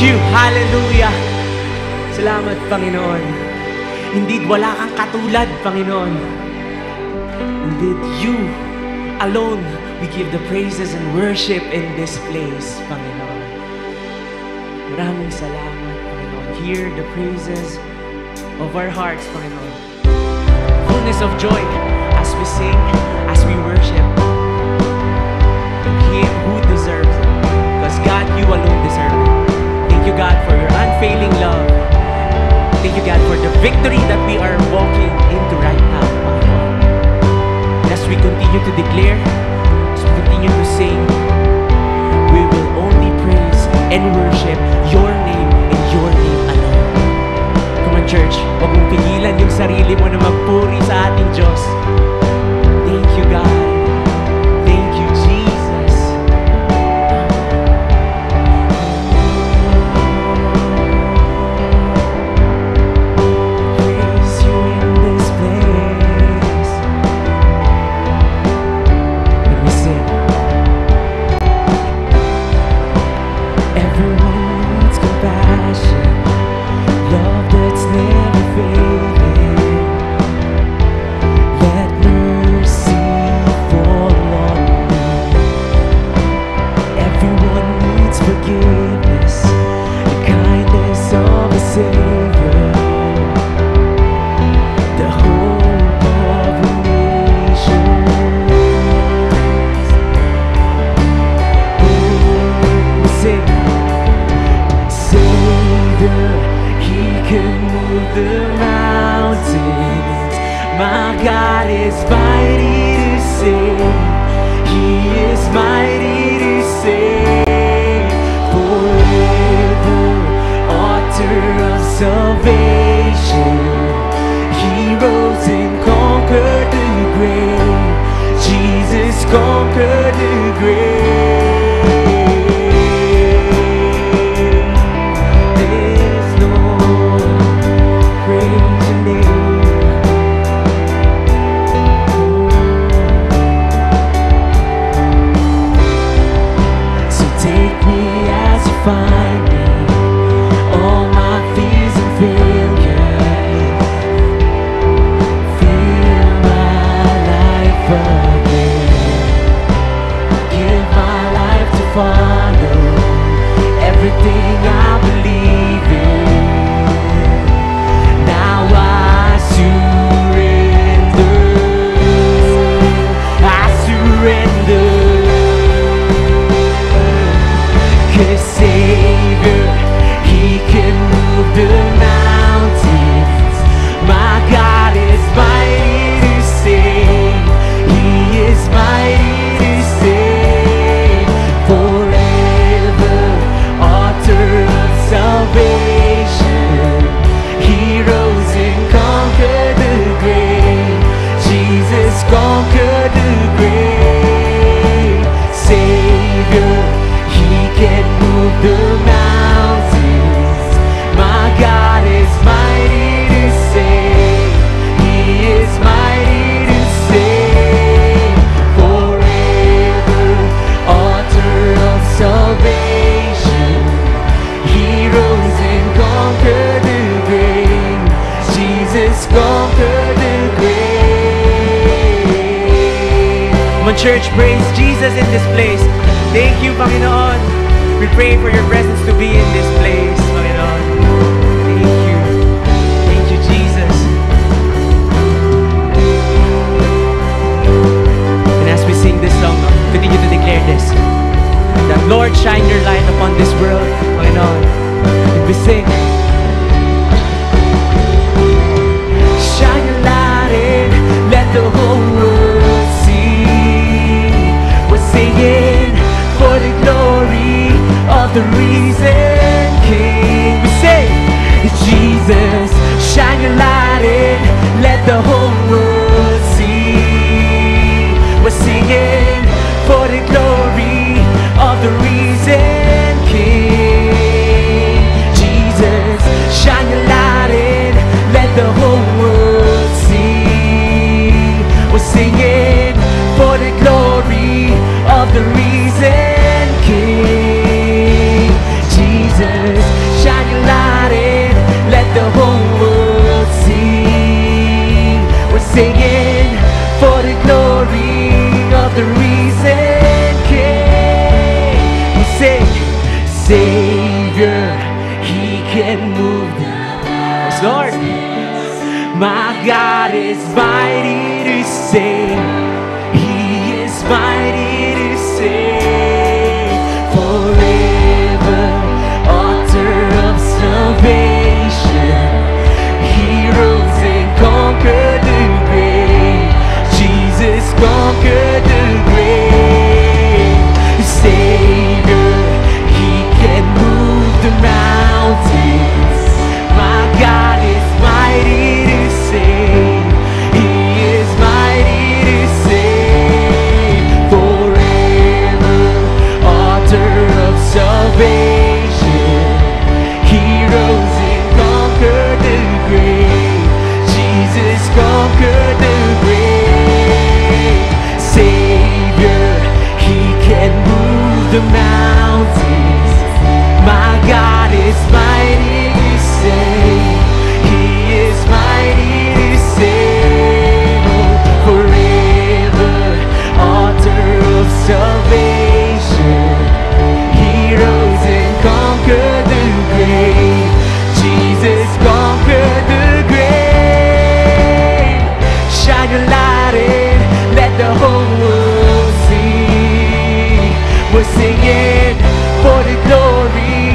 you. Hallelujah. Salamat, Panginoon. Indeed, wala kang katulad, Panginoon. Indeed, you alone, we give the praises and worship in this place, Panginoon. Maraming salamat, Panginoon. Hear the praises of our hearts, Panginoon. Fullness of joy as we sing, as we worship Him who deserves it. Because God, you alone deserve it. Thank you, God, for your unfailing love. Thank you, God, for the victory that we are walking into right now, Panginoon. As we continue to declare, as we continue to sing, we will only praise and worship your name and your name alone. Come on, church, huwag mong pigilan yung sarili mo na magpuri sa ating Diyos. Thank you, God. Thank you, Jesus. Praise you in this place. Let me sing. Everyone needs compassion, love that's never fading. Let mercy fall on me. Everyone needs forgiveness, the kindness of a Savior, the hope of a nation. Sing. Savior, He can move the mountains. My God is mighty to save. He is mighty to save. Forever, author of salvation. He rose and conquered the grave. Jesus conquered the grave. There's no praise your name. So take me as you find me, all my fears and failure. Fill my life again. Give my life to follow everything I believe in. Now I surrender. I surrender. 'Cause Savior, He can move the mountains. My God is mighty to save. He is mighty to save. Forever, author of salvation. He rose and conquered the grave. Jesus conquered the grave. Savior, He can move the mountains. My God is mighty to save. He is mighty to save. Forever, author of salvation. He rose and conquered the grave. Jesus conquered the grave. Come on, church, praise Jesus in this place. Thank you, Panginoon. We pray for your presence to be in this place, Panginoon. Thank you. Thank you, Jesus. And as we sing this song, continue to declare this. That Lord, shine your light upon this world, Panginoon. And we sing. Shine your light and let the whole world see. We're singing for the glory of the risen King. We say, Jesus, shine your light and let the whole world see. We're singing for the glory of the risen King. Jesus, shine your light and let the whole world see. We're singing for the glory of the risen King. Jesus, save. He is mighty to save. Forever, author of salvation. He rose and conquered the grave. Jesus conquered the grave. Savior, He can move the mountains. My God is mighty to save. He is mighty to save. Forever, author of salvation. He rose and conquered the grave. Jesus conquered the grave. Savior, He can move the mountains. My God is mighty to save. He is mighty to save. Oh, forever, author of salvation. He rose and conquered the grave. Jesus conquered the grave. Shine your light in, let the whole world see. We're singing for the glory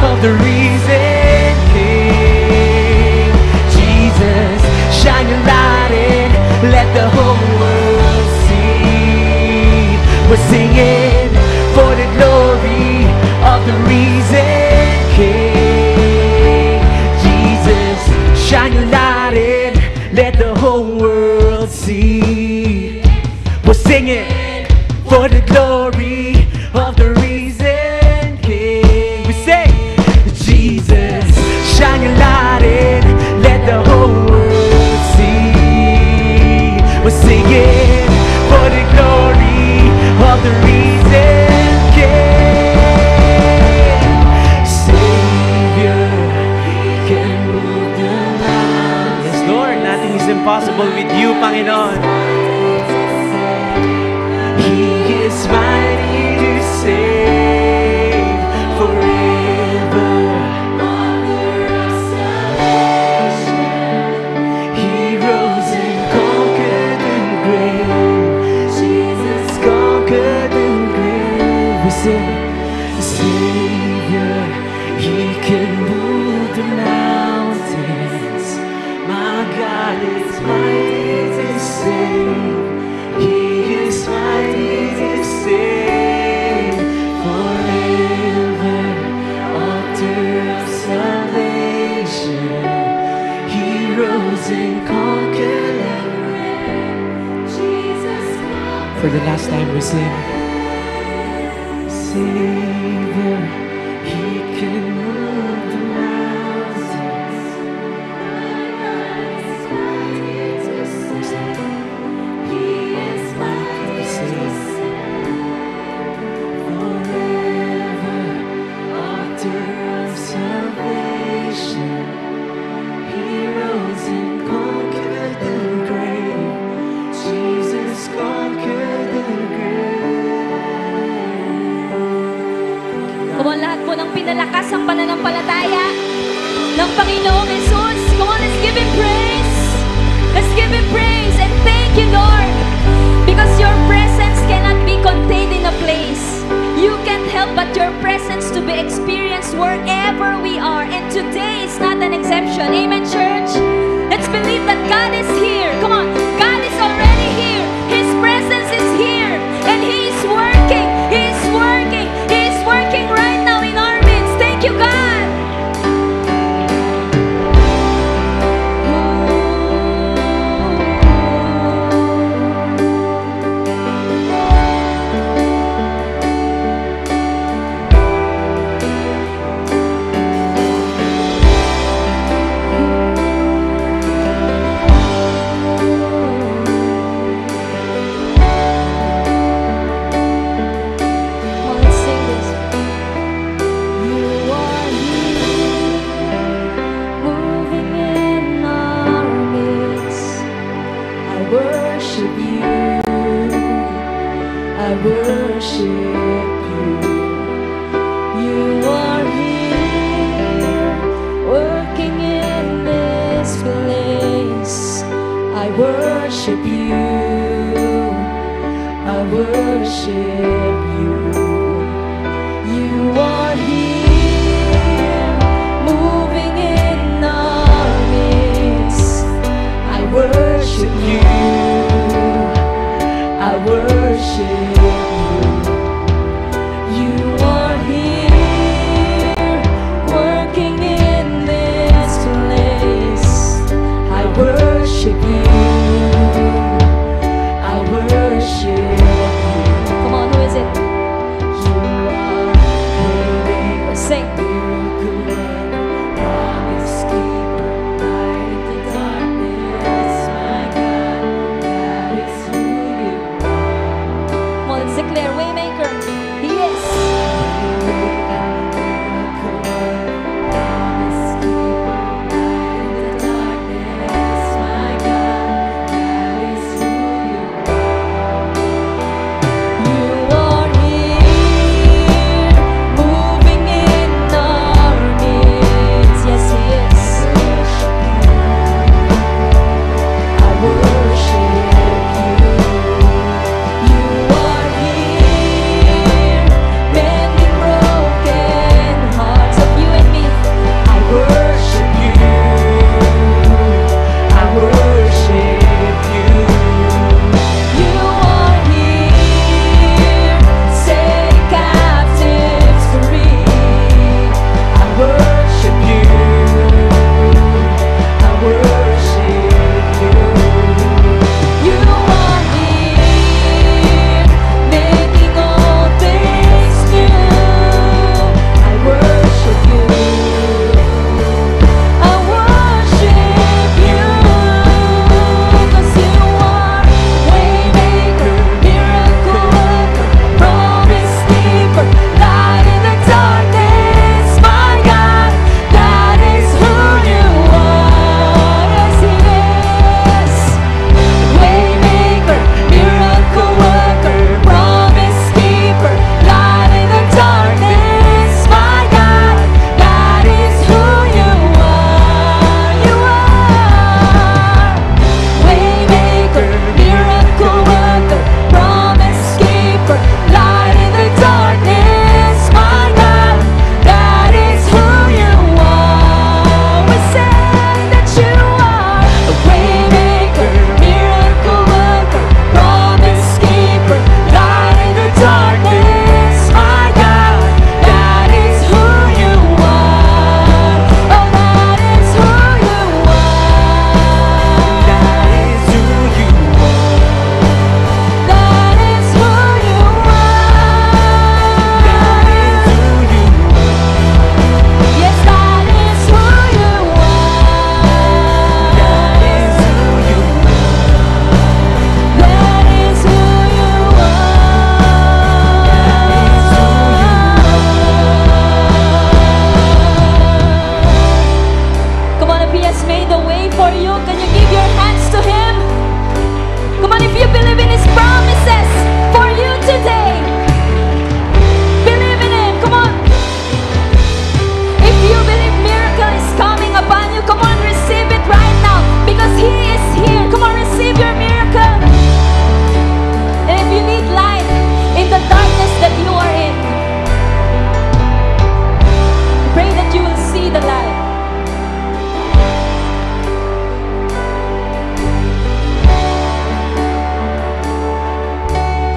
of the risen King. Jesus, shine your light in, let the whole world see. We're singing for the glory of the risen King. Jesus, shine your light in, let the whole world see. We're singing for the glory of the risen King. We say, Jesus, shine your light in, let the whole world see. We're singing for the glory of the risen King. Savior, He can move the mountains. Yes, Lord, nothing is impossible with you, Panginoon. He is mighty to save. Forever, author of salvation. He rose and conquered the grave. Jesus conquered the grave. We sing, Savior, He can move the mountains. My God is mighty to save. He is mighty to save. Forever, author of salvation. He rose and conquered the grave. Jesus conquered. For the last time we sing, Savior, He can move the mountains. He is mighty to save. Forever, author of salvation. He rose and conquered the grave. Jesus conquered the grave. Come on, lahat po ng pinalakas ang pananampalataya ng Panginoong Jesus. Come on, let's give Him praise. Let's give Him praise and thank you, Lord. Because your presence cannot be contained in a place. You can't help but your presence to be experienced wherever we are. And today is not an exception. Amen, church? Let's believe that God is here. Come on, God is already here. His presence is here. And He is working. He is working. He is working right now in our midst. Thank you, God. worship you. You are here, working in this place. I worship you.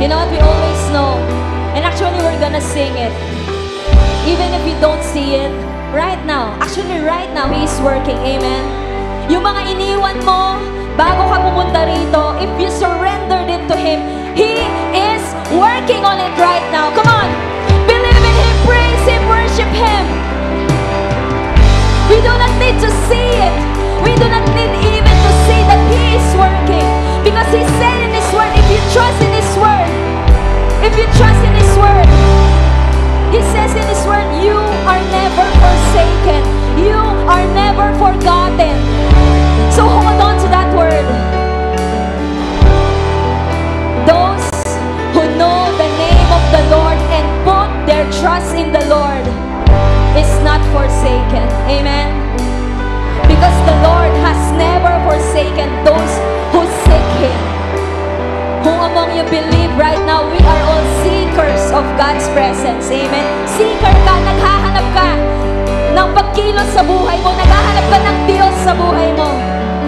You know what? We always know. And actually, we're gonna sing it. Even if you don't see it, right now, actually right now, He is working. Amen? Yung mga iniwan mo, bago ka pumunta rito, if you surrendered it to Him, He is working on it right now. Come on! Believe in Him, praise Him, worship Him. We do not need to see it. We do not need even to see that He is working. Because He said in His Word, if you trust in His Word, if you trust in His Word, He says in His Word, you are never forsaken. You are never forgotten. So hold on to that word. Those who know the name of the Lord and put their trust in the Lord is not forsaken. Amen. Because the Lord has never forsaken those who seek Him. Who among you believe right now we are all seekers of God's presence? Amen. Seeker ka, naghahanap ka ng pagkilos sa buhay mo, naghahanap ka ng Diyos sa buhay mo.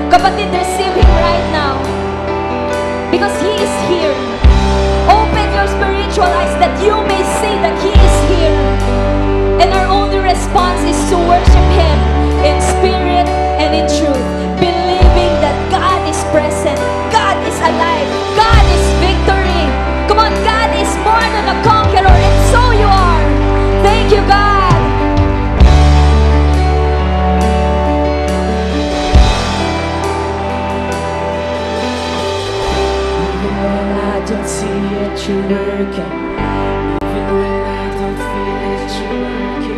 Kapatid, receive Him right now. Because He is here. Open your spiritual eyes that you may see that He is here. And our only response is to worship Him in spirit and in truth, believing that God is present, God is alive, God is victory. Come on, God is more than a conqueror, and so you are. Thank you, God. Even when I don't see it, you're working. Even when I don't feel it, you're working. You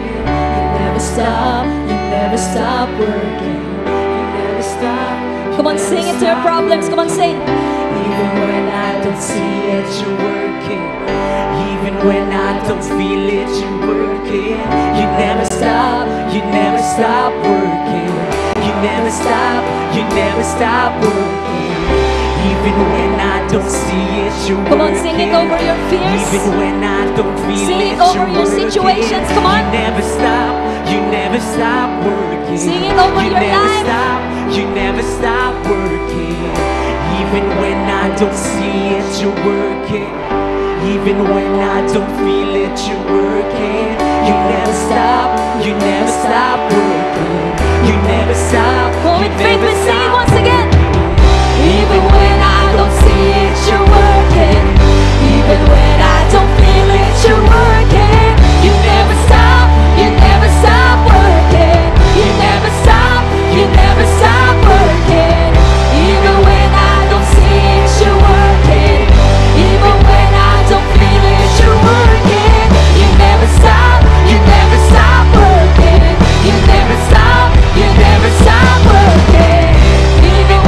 never stop working. You never stop. Come on, sing it to your problems. Come on, sing. Even when I don't see it, you're working. Even when I don't feel it, you're working. You never stop working. You never stop working. Even when I don't see it, you're working. Come on, sing it over your fears. Even when I don't feel Sing it, it over you're your working. situations. Come on. You never stop working. Sing it over your life. You never stop working. Even when I don't see it, you're working. Even when I don't feel it, you're working. You never stop working. You never stop. Go You with faith, never we sing it stop once again. Even when I don't see it, you're working. Even when I don't feel it, you're working. You never stop working. You never stop working. Even when I don't see it, you're working. Even when I don't feel it, you're working. You never stop working. You never stop working. Even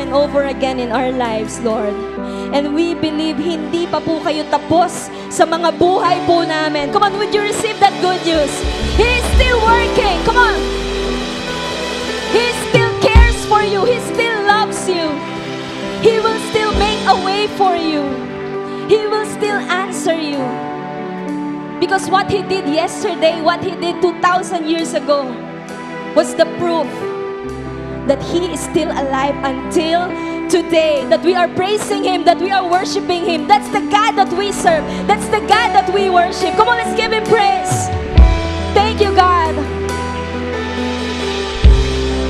and over again in our lives, Lord. And we believe hindi pa po kayo tapos sa mga buhay po namin. Come on, would you receive that good news? He is still working. Come on. He still cares for you. He still loves you. He will still make a way for you. He will still answer you. Because what He did yesterday, what He did 2,000 years ago, was the proof that He is still alive until today. That we are praising Him, that we are worshiping Him. That's the God that we serve. That's the God that we worship. Come on, let's give Him praise. Thank you, God.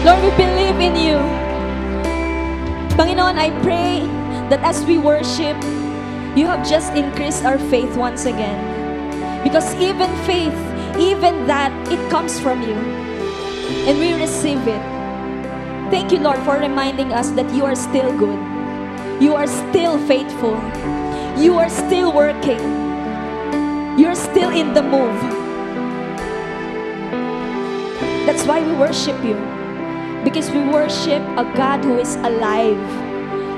Lord, we believe in You. Panginoon, I pray that as we worship, You have just increased our faith once again. Because even faith, even that, it comes from You. And we receive it. Thank You, Lord, for reminding us that You are still good. You are still faithful. You are still working. You're still in the move. That's why we worship You. Because we worship a God who is alive,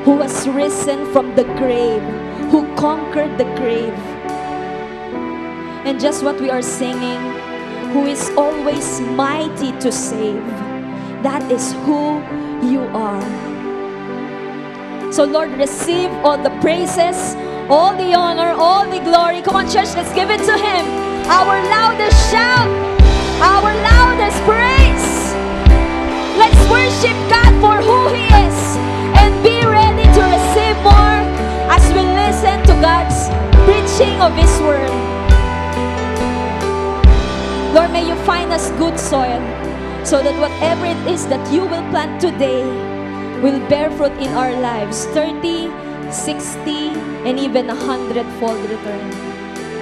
who has risen from the grave, who conquered the grave. And just what we are singing, who is always mighty to save. That is who You are. So Lord, receive all the praises, all the honor, all the glory. Come on, church, let's give it to Him. Our loudest shout, our loudest praise. Let's worship God for who He is and be ready to receive more as we listen to God's preaching of His word. Lord, may You find us good soil so that whatever it is that You will plant today will bear fruit in our lives, 30, 60, and even 100-fold return.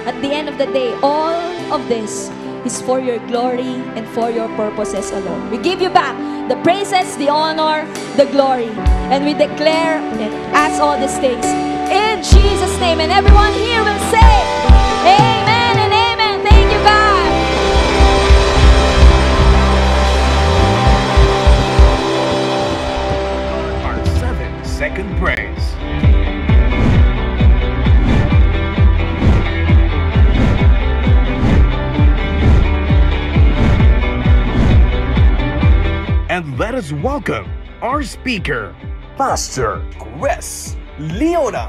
At the end of the day, all of this is for Your glory and for Your purposes alone. We give You back the praises, the honor, the glory. And we declare and ask all these things in Jesus' name. And everyone here will say, amen and amen. Thank You, God. Our 7-second praise. And let us welcome our speaker, Pastor Chris Leona.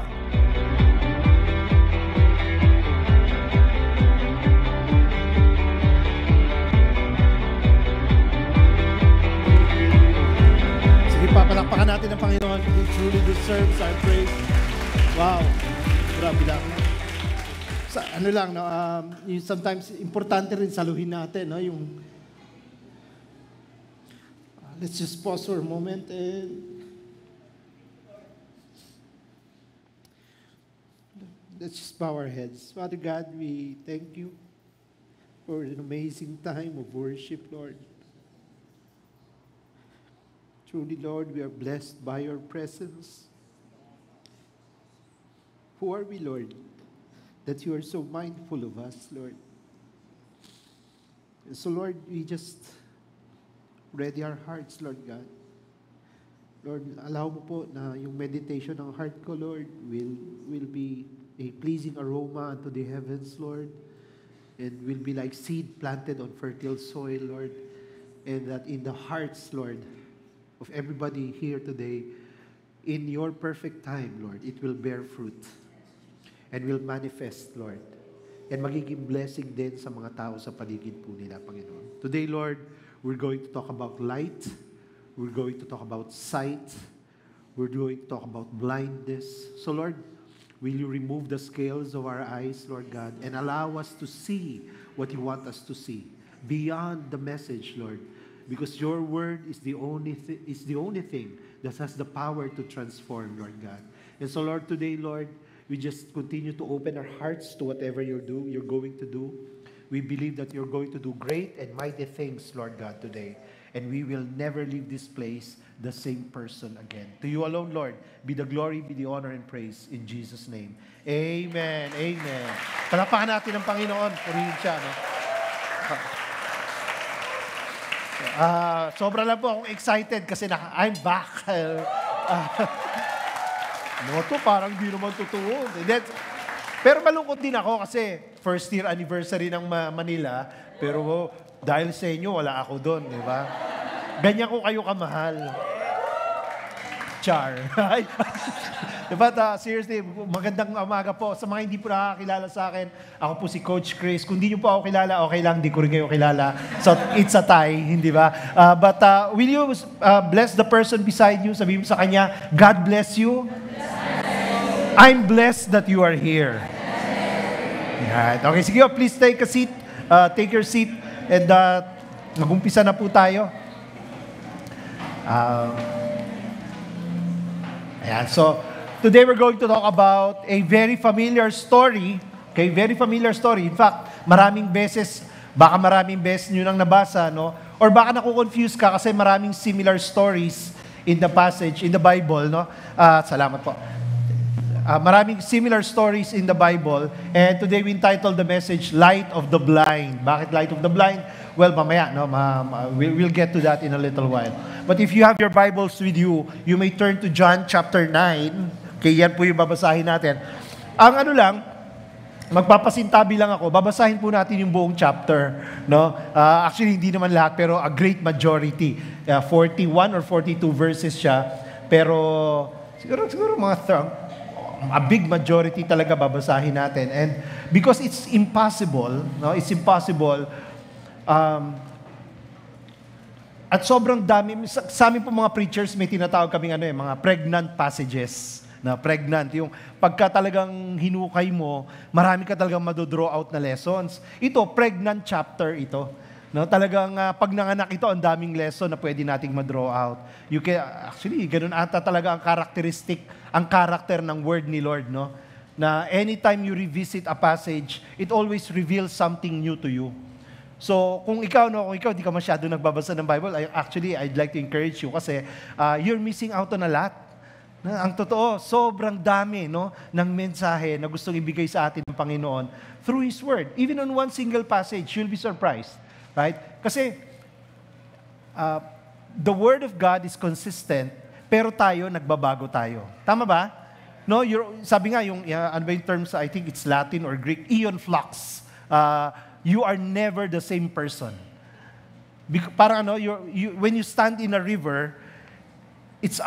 Sige pa, palakpakan natin ang Panginoon. He truly deserves our praise. Wow, grabe lang. Ano lang, no, sometimes importante rin saluhin natin, no, yung let's just pause for a moment and let's just bow our heads. Father God, we thank You for an amazing time of worship, Lord. Truly, Lord, we are blessed by Your presence. Who are we, Lord, that You are so mindful of us, Lord? So, Lord, we just ready our hearts, Lord God. Lord, allow mo po na yung meditation ng heart ko, Lord, will be a pleasing aroma unto the heavens, Lord, and will be like seed planted on fertile soil, Lord, and that in the hearts, Lord, of everybody here today, in Your perfect time, Lord, it will bear fruit and will manifest, Lord, and magiging blessing din sa mga tao sa paligid po nila, Panginoon. Today, Lord, we're going to talk about light. We're going to talk about sight. We're going to talk about blindness. So, Lord, will You remove the scales of our eyes, Lord God, and allow us to see what You want us to see beyond the message, Lord, because Your word is the only thing that has the power to transform, Lord God. And so, Lord, today, Lord, we just continue to open our hearts to whatever You're going to do. We believe that You're going to do great and mighty things, Lord God, today. And we will never leave this place the same person again. To You alone, Lord, be the glory, be the honor, and praise in Jesus' name. Amen. Amen. Palakpakan natin ang Panginoon. Purihin siya, no? Sobra lang po akong excited kasi I'm back. Moto, parang di naman totoo. Pero malungkot din ako kasi first year anniversary ng Manila, pero dahil sa inyo, wala ako doon, di ba? Ganyan ko kayo kamahal. Char. But seriously, magandang umaga po. Sa mga hindi po nakakilala sa akin, ako po si Coach Chris. Kung di nyo po ako kilala, okay lang, di ko rin kayo kilala. So, it's a tie, hindi ba? But will you bless the person beside you? Sabihin mo sa kanya, God bless you. I'm blessed that you are here. Yan. Okay, sige, please take a seat. Take your seat. And mag-umpisa na po tayo. Ayan, so today we're going to talk about a very familiar story. Okay, very familiar story. In fact, maraming beses nyo nang nabasa, no? Or baka naku-confuse ka kasi maraming similar stories in the passage, in the Bible, no? Salamat po. Maraming similar stories in the Bible. And today we entitled the message, Light of the Blind. Bakit Light of the Blind? Well, mamaya, no? We'll get to that in a little while. But if you have your Bibles with you, you may turn to John chapter 9. Okay, yan po yung babasahin natin. Ang ano lang, magpapasintabi lang ako, babasahin po natin yung buong chapter. No? Actually, hindi naman lahat, pero a great majority. 41 or 42 verses siya. Pero siguro a big majority talaga babasahin natin. And because it's impossible, no? It's impossible. At sobrang dami, sa amin po mga preachers, may tinatawag kaming mga pregnant passages. Na pregnant, yung pagka talagang hinukay mo, marami ka talagang madodraw out na lessons. Ito, pregnant chapter ito. No, talagang pag nanganak ito, ang daming lesson na pwede nating madraw out. Actually, ganun ata talaga ang character ng word ni Lord, no? Na anytime you revisit a passage, it always reveals something new to you. So, kung ikaw di ka masyado nagbabasa ng Bible, I'd like to encourage you kasi you're missing out on a lot. Ang totoo, sobrang dami, no, ng mensahe na gustong ibigay sa atin ng Panginoon through His Word. Even on one single passage, you'll be surprised. Right? Kasi the Word of God is consistent, pero tayo, nagbabago tayo. Tama ba? No, sabi nga, ano ba yung terms, I think it's Latin or Greek, eon flux. You are never the same person. Parang when you stand in a river, it's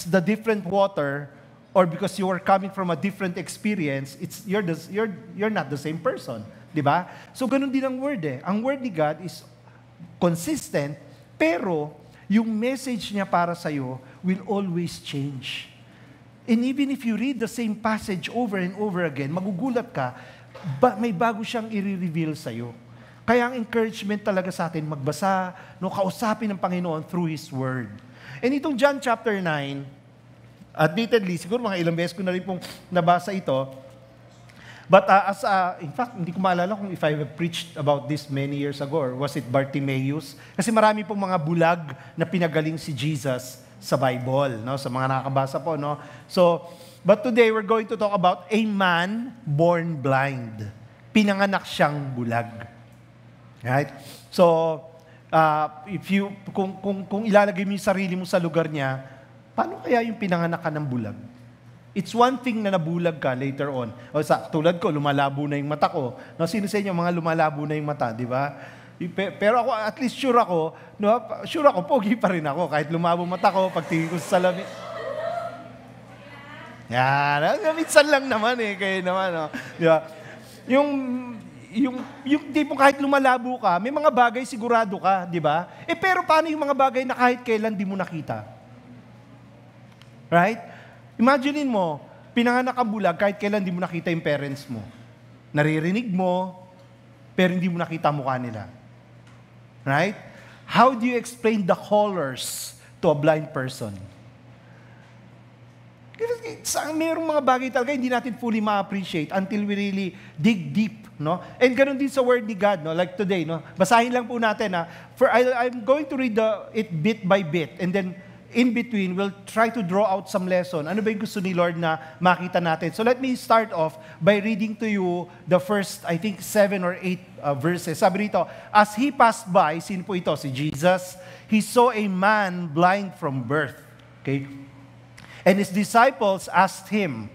the different water, or because you are coming from a different experience, you're not the same person. Diba? So ganun din ang word eh. Ang word ni God is consistent, pero yung message niya para sa'yo will always change. And even if you read the same passage over and over again, magugulat ka, may bago siyang i-reveal sa'yo. Kaya ang encouragement talaga sa atin, magbasa, no, kausapin ng Panginoon through His Word. And itong John chapter 9, admittedly, siguro mga ilang beses ko na rin pong nabasa ito, but in fact, hindi ko maalala kung if I have preached about this many years ago, or was it Bartimaeus? Kasi marami pong mga bulag na pinagaling si Jesus sa Bible, no? Sa mga nakakabasa po, no? So, but today we're going to talk about a man born blind. Pinanganak siyang bulag. Right? So, kung ilalagay mo yung sarili mo sa lugar niya, paano kaya yung pinanganak ka ng bulag? It's one thing na nabulag ka later on. O tulad ko, lumalabo na yung mata ko. No, sino sa inyo mga lumalabo na yung mata, di ba? Pero ako, at least sure ako, pogi pa rin ako. Kahit lumabo mata ko, pagtingin ko sa salamin. Yan, minsan lang naman eh, kayo naman. No? Di ba? Yung tipong kahit lumalabo ka, may mga bagay sigurado ka, di ba? Pero paano yung mga bagay na kahit kailan di mo nakita? Right? Imaginein mo, pinanganak ka bulag, kahit kailan di mo nakita yung parents mo. Naririnig mo, pero hindi mo nakita mukha nila. Right? How do you explain the colors to a blind person? Mayroong mga bagay talaga hindi natin fully ma-appreciate until we really dig deep, no? And ganun din sa word ni God, no? Like today, no? Basahin lang po natin, I'm going to read it bit by bit, and then in between, we'll try to draw out some lesson. Ano ba yung gusto ni Lord na makita natin? So let me start off by reading to you the first, I think, 7 or 8 verses. Sabi rito, as He passed by, sino po ito? Si Jesus. He saw a man blind from birth. Okay? And his disciples asked him,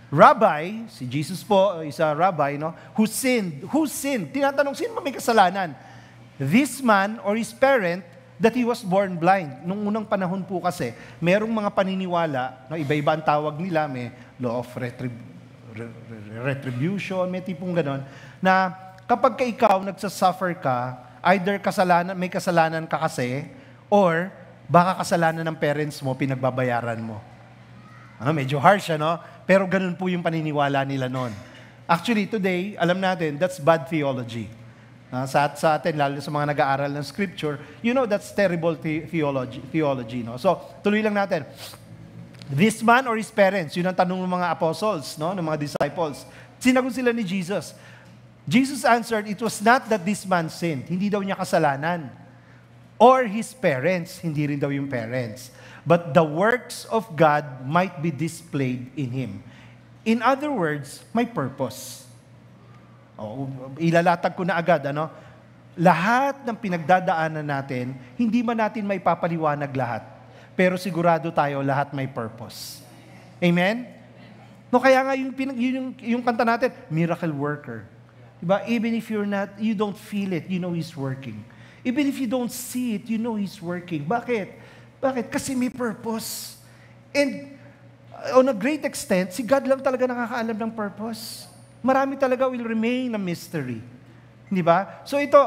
Rabbi, si Jesus po, isa rabbi, no? Who sinned? Who sinned? Tinatanong, sino may kasalanan? This man or his parent that he was born blind. Nung unang panahon po kasi, merong mga paniniwala, no, iba-iba ang tawag nila, may law of retribution, may tipong ganon, na kapag ka ikaw nagsasuffer ka, either kasalanan, may kasalanan ka kasi, or baka kasalanan ng parents mo, pinagbabayaran mo. Medyo harsh, ano? Pero ganun po yung paniniwala nila noon. Actually, today, alam natin, that's bad theology. Sa atin, lalo sa mga nag-aaral ng Scripture, you know that's terrible theology. No? So, tuloy lang natin. This man or his parents, yun ang tanong ng mga apostles, no? Ng mga disciples. Sinagot sila ni Jesus. Jesus answered, it was not that this man sinned. Hindi daw niya kasalanan. Or his parents, hindi rin daw yung parents. But the works of God might be displayed in him. In other words, may purpose. Ilalatag ko na agad, ano? Lahat ng pinagdadaanan natin, hindi man natin may papaliwanag lahat. Pero sigurado tayo, lahat may purpose. Amen? No, kaya nga yung kanta natin, miracle worker. Diba? Even if you don't feel it, you know He's working. Even if you don't see it, you know He's working. Bakit? Kasi may purpose. And on a great extent, si God lang talaga nakakaalam ng purpose. Marami talaga will remain a mystery. Di ba? So ito,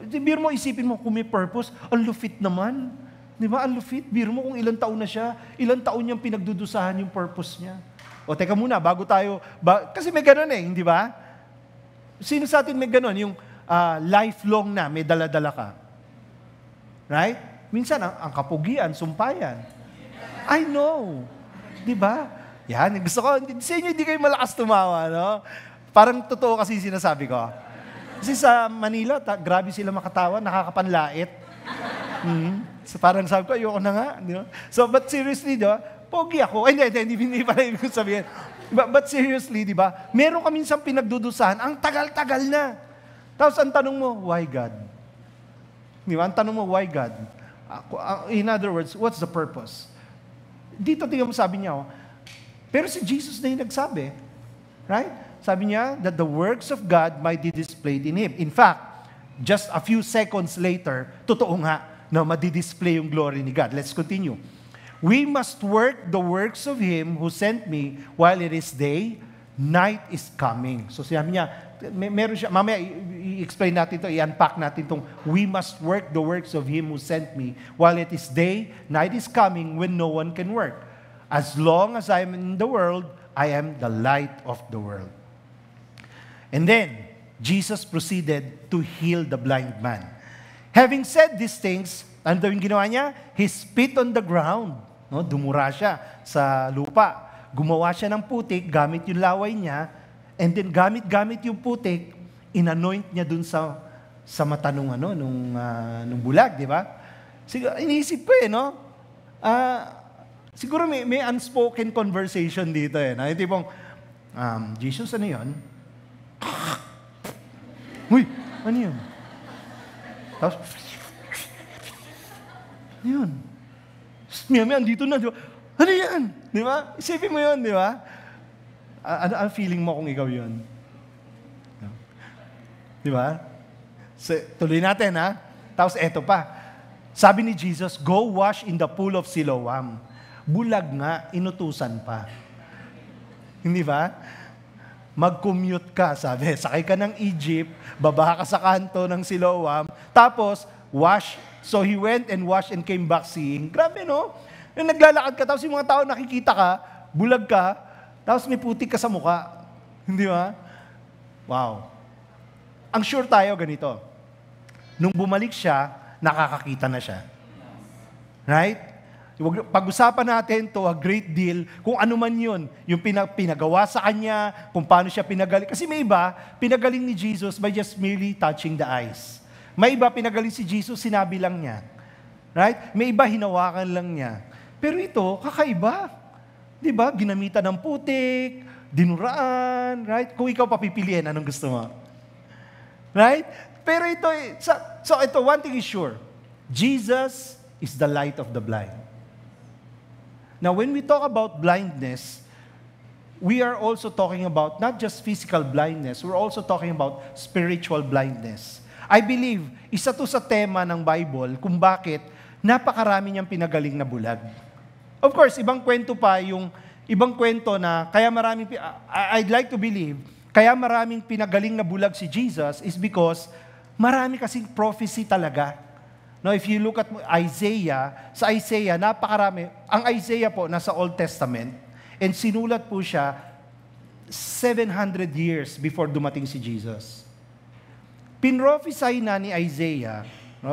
biro mo, isipin mo kung may purpose, ang lupit naman. Di ba? Ang lupit. Biro mo kung ilang taon na siya, ilang taon niyang pinagdudusahan yung purpose niya. O teka muna, bago tayo, kasi may ganun hindi ba? Sino sa atin may ganun? Yung lifelong na, may dala-dala ka. Right? Minsan, ang kapugian, sumpayan. I know. Di ba? Yan, gusto ko, sa inyo hindi kayo malakas tumawa, no? Parang totoo kasi sinasabi ko. Kasi sa Manila, grabe sila makatawa, nakakapanlait. So parang sabi ko, ayoko na nga. Di ba? So, but seriously, di ba? Pogi ako. Ay, hindi pala ibig sabihin. But seriously, di ba? Meron ka minsan pinagdudusahan, ang tagal-tagal na. Tapos ang tanong mo, why God? Di ba? Ang tanong mo, why God? In other words, what's the purpose? Dito tingnan mo sabi niya, pero si Jesus na yung nagsabi. Right? Sabi niya that the works of God might be displayed in Him. In fact, just a few seconds later, totoo nga na madidisplay yung glory ni God. Let's continue. We must work the works of Him who sent me while it is day, night is coming. So sabi niya, meron siya, mamaya i-explain natin ito, i-unpack natin itong, we must work the works of Him who sent me while it is day, night is coming when no one can work. As long as I am in the world, I am the light of the world. And then, Jesus proceeded to heal the blind man. Having said these things, ano daw yung ginawa niya? He spit on the ground. No? Dumura siya sa lupa. Gumawa siya ng putik, gamit yung laway niya, and then gamit yung putik, inanoint niya dun sa mata nung bulag, di ba? Siguro, iniisip ko no? Siguro may unspoken conversation dito na yung tipong, Jesus, ano yun? Uy, ano yun? Tapos, ano yun? Miyami, andito na, di ba? Ano yan? Di ba? Isipin mo yun, di ba? Ano feeling mo kung ikaw yun? Di ba? So, tuloy natin, Tapos eto pa. Sabi ni Jesus, go wash in the pool of Siloam. Bulag nga, inutusan pa. Hindi ba? Mag-commute ka, sabi. Sakay ka ng Egypt, babaha ka sa kanto ng Siloam, tapos, wash. So he went and washed and came back seeing. Grabe, no? Yung naglalakad ka, tapos yung mga tao nakikita ka, bulag ka, tapos may putik ka sa mukha. Hindi ba? Wow. Ang sure tayo ganito. Nung bumalik siya, nakakakita na siya. Right? Pag-usapan natin to a great deal, kung ano man yun, yung pinagawa sa kanya, kung paano siya pinagaling. Kasi may iba, pinagaling ni Jesus by just merely touching the eyes. May iba, pinagaling si Jesus, sinabi lang niya. Right? May iba, hinawakan lang niya. Pero ito, kakaiba. Diba? Ginamitan ng putik, dinuraan, right? Kung ikaw papipiliin, anong gusto mo? Right? Pero ito, so ito, one thing is sure. Jesus is the light of the blind. Now, when we talk about blindness, we are also talking about not just physical blindness, we're also talking about spiritual blindness. I believe, isa to sa tema ng Bible kung bakit napakarami niyang pinagaling na bulag. Of course, ibang kwento pa yung ibang kwento na kaya maraming, I'd like to believe, kaya maraming pinagaling na bulag si Jesus is because marami kasing prophecy talaga. Now, if you look at Isaiah, sa Isaiah, napakarami. Ang Isaiah po, nasa Old Testament, and sinulat po siya 700 years before dumating si Jesus. Pinrophesy na ni Isaiah,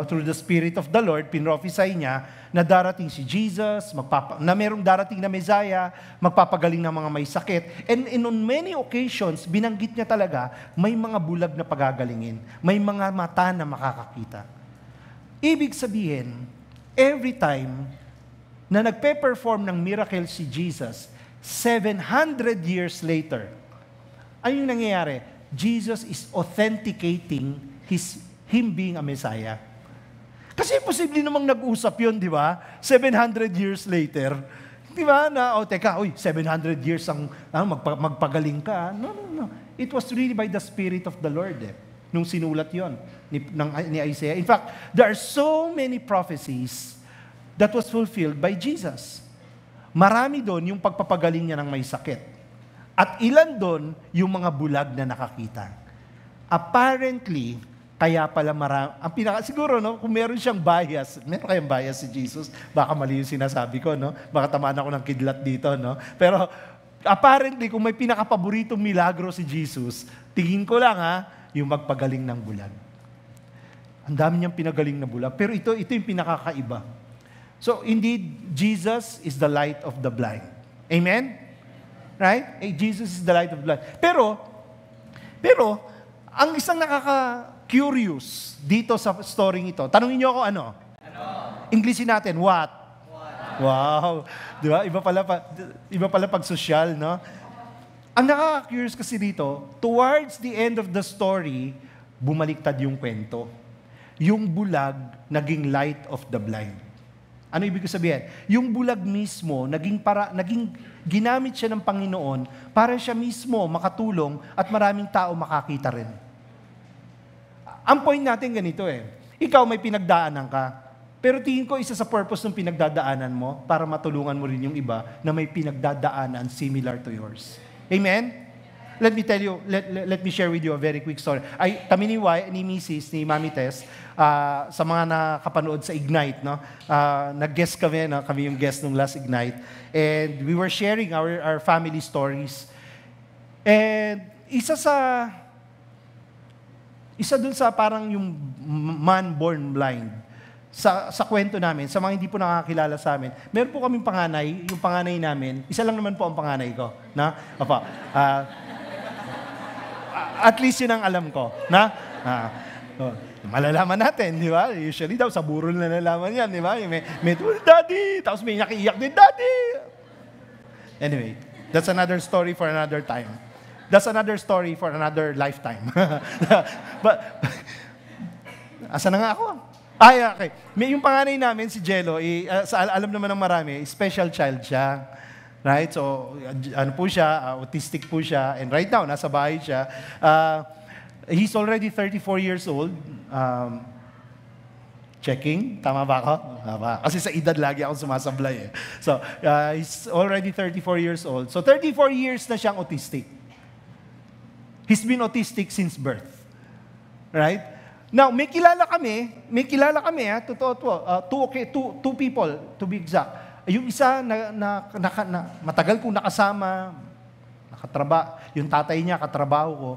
through the Spirit of the Lord, pinrophesy niya na darating si Jesus, na merong darating na Messiah, magpapagaling ng mga may sakit. And on many occasions, binanggit niya talaga, may mga bulag na pagagalingin. May mga mata na makakakita. Ibig sabihin, every time na nagpe-perform ng miracle si Jesus, 700 years later, ano yung nangyayari? Jesus is authenticating Him being a Messiah. Kasi posible namang nag-usap yun, di ba? 700 years later. Di ba? Teka, 700 years ang magpagaling ka. No. It was really by the Spirit of the Lord nung sinulat yon ni Isaiah. In fact, there are so many prophecies that was fulfilled by Jesus. Marami doon yung pagpapagaling niya ng may sakit. At ilan doon yung mga bulag na nakakita. Apparently, kaya pala siguro, kung meron siyang bias, meron kayang bias si Jesus, baka mali yung sinasabi ko, baka tamaan ako ng kidlat dito, pero apparently, kung may pinakapaboritong milagro si Jesus, tingin ko lang yung magpagaling ng bulag. Ang dami niyang pinagaling na bulag, pero ito yung pinakakaiba. So, indeed, Jesus is the light of the blind. Amen? Right? Jesus is the light of the blind. Pero, ang isang nakaka-curious dito sa story ito, tanungin niyo ako ano? Englishin natin, what? Wow. Di ba? Iba pala pag social, no? Ang nakaka-curious kasi dito, towards the end of the story, bumaliktad yung kwento. Yung bulag, naging light of the blind. Ano ibig sabihin? Yung bulag mismo, naging ginamit siya ng Panginoon para siya mismo makatulong at maraming tao makakita rin. Ang point natin ganito ikaw may pinagdaanan ka, pero tingin ko isa sa purpose ng pinagdadaanan mo para matulungan mo rin yung iba na may pinagdadaanan similar to yours. Amen? Let me tell you, let me share with you a very quick story. Kami ni Mrs., ni Mami Tess, sa mga nakapanood sa Ignite, nag-guest kami yung guest nung last Ignite, and we were sharing our family stories. And isa dun sa parang yung man born blind, sa kwento namin, sa mga hindi po nakakilala sa amin, meron po kaming panganay, yung panganay namin, isa lang naman po ang panganay ko, at least yun ang alam ko, malalaman natin, di ba? Usually daw, sa burol na nalaman yan, di ba? May daddy, tapos may nakiiyak din, daddy. Anyway, that's another story for another time. That's another story for another lifetime. But, asa na nga ako? Okay. Yung panganay namin, si Jello, alam naman ng marami, special child siya. Right? So, ano po siya, autistic po siya, and right now, nasa bahay siya. He's already 34 years old. Checking? Tama ba ako? Tama. Kasi sa edad lagi ako sumasablay. So, he's already 34 years old. So, 34 years na siyang autistic. He's been autistic since birth. Right? Now, may kilala kami, totoo to, two people, to be exact. Yung isa na matagal kong nakasama, yung tatay niya, katrabaho ko,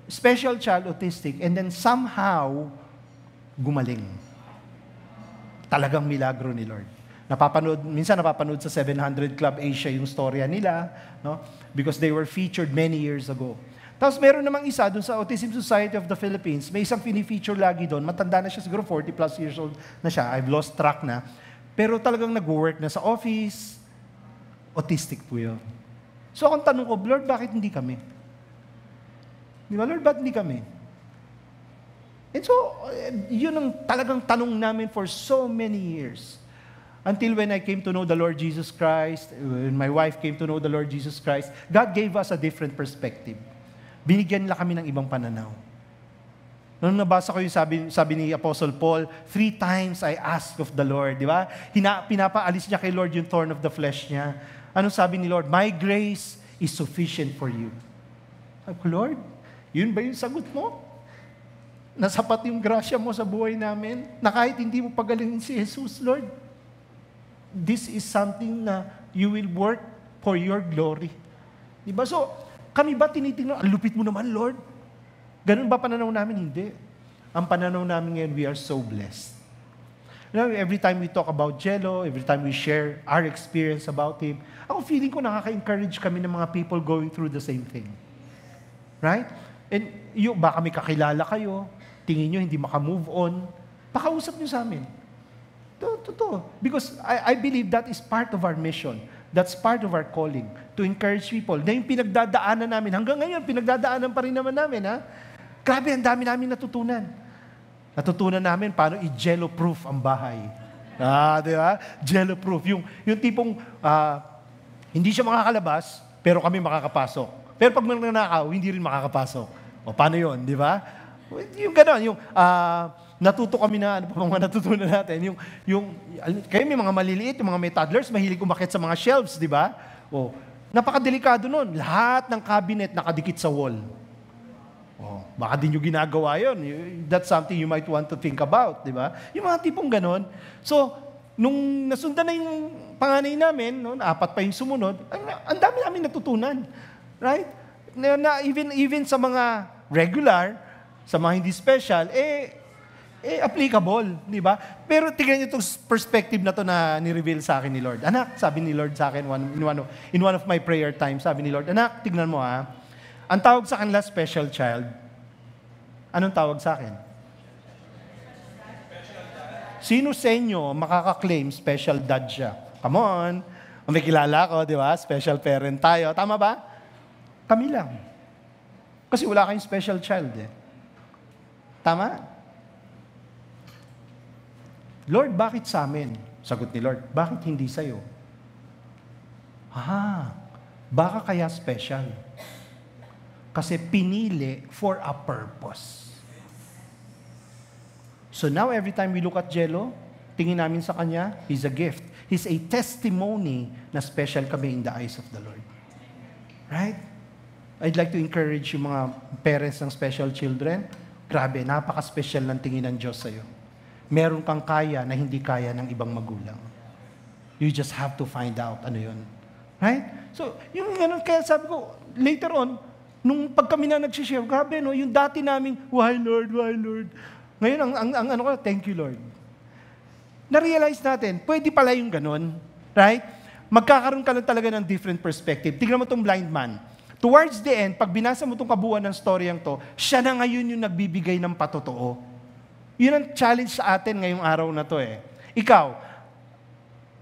special child autistic, and then somehow, gumaling. Talagang milagro ni Lord. Minsan napapanood sa 700 Club Asia yung storya nila, because they were featured many years ago. Tapos meron namang isa dun sa Autism Society of the Philippines, may isang fini-feature lagi doon, matanda na siya, siguro 40 plus years old na siya, I've lost track na, pero talagang nag-work na sa office, autistic po yun. So akong tanong ko, Lord, bakit hindi kami? Di ba, Lord, bakit hindi kami? And so, yun ang talagang tanong namin for so many years. Until when I came to know the Lord Jesus Christ, when my wife came to know the Lord Jesus Christ, God gave us a different perspective. Binigyan nila kami ng ibang pananaw. Nung nabasa ko yung sabi ni Apostle Paul, 3 times I asked of the Lord, di ba? Pinapaalis niya kay Lord yung thorn of the flesh niya. Anong sabi ni Lord? My grace is sufficient for you. Sabi ko, Lord, yun ba yung sagot mo? Nasapat yung grasya mo sa buhay namin, na kahit hindi mo pagalingin si Jesus, Lord, this is something na you will work for your glory. Diba? So, kami ba tinitingnan, ang lupit mo naman, Lord? Ganun ba pananaw namin? Hindi. Ang pananaw namin ngayon, we are so blessed. You know, every time we talk about Jello, every time we share our experience about him, ako feeling ko nakaka-encourage kami ng mga people going through the same thing. Right? And baka may kakilala kayo, tingin nyo hindi makamove on, pakausap nyo sa amin. Totoo. Because I believe that is part of our mission. That's part of our calling, to encourage people. Na yung pinagdadaanan namin, hanggang ngayon, pinagdadaanan pa rin naman namin, ha? Grabe, ang dami namin natutunan. Natutunan namin paano i-jello-proof ang bahay. Di ba? Jello-proof. Yung tipong, hindi siya makakalabas, pero kami makakapasok. Pero pag magnanakaw, hindi rin makakapasok. O, paano yun, di ba? Yung gano'n, natuto kami na, ano pa mga natutunan natin, kayo may mga maliliit, yung mga may toddlers, mahilig umakyat sa mga shelves, di ba? O, napakadelikado nun. Lahat ng cabinet nakadikit sa wall. O, baka din yung ginagawa yun. That's something you might want to think about, di ba? Yung mga tipong gano'n. So, nung nasundan na yung panganay namin, no, 4 pa yung sumunod, ang dami namin natutunan. Right? Even sa mga regular, sa mga hindi special, applicable, di ba? Pero tingnan niyo itong perspective na to na ni-reveal sa akin ni Lord. Anak, sabi ni Lord sa akin in one of my prayer times, sabi ni Lord, anak, tignan mo ang tawag sa kanila special child. Anong tawag sa akin? Sino sa inyo makaka-claim special dad siya? Come on. May kilala ko, di ba? Special parent tayo. Tama ba? Kami lang. Kasi wala kayong special child Tama? Lord, bakit sa amin? Sagot ni Lord, bakit hindi sa'yo? Baka kaya special. Kasi pinili for a purpose. So now, every time we look at Jello, tingin namin sa kanya, he's a gift. He's a testimony na special kami in the eyes of the Lord. Right? I'd like to encourage yung mga parents ng special children. Grabe, napaka-special ng tingin ng Diyos sa'yo. Meron kang kaya na hindi kaya ng ibang magulang. You just have to find out ano yun. Right? So, yung ganun, kaya sabi ko, later on, nung pag kami na nagsishare, grabe, no, yung dati naming, why Lord, why Lord? Ngayon, ang ano ko, thank you Lord. Na-realize natin, pwede pala yung ganun. Right? Magkakaroon ka lang talaga ng different perspective. Tingnan mo tong blind man. Towards the end, pag binasa mo itong kabuuan ng storyang to, siya na ngayon yung nagbibigay ng patotoo. Yun ang challenge sa atin ngayong araw na to Ikaw,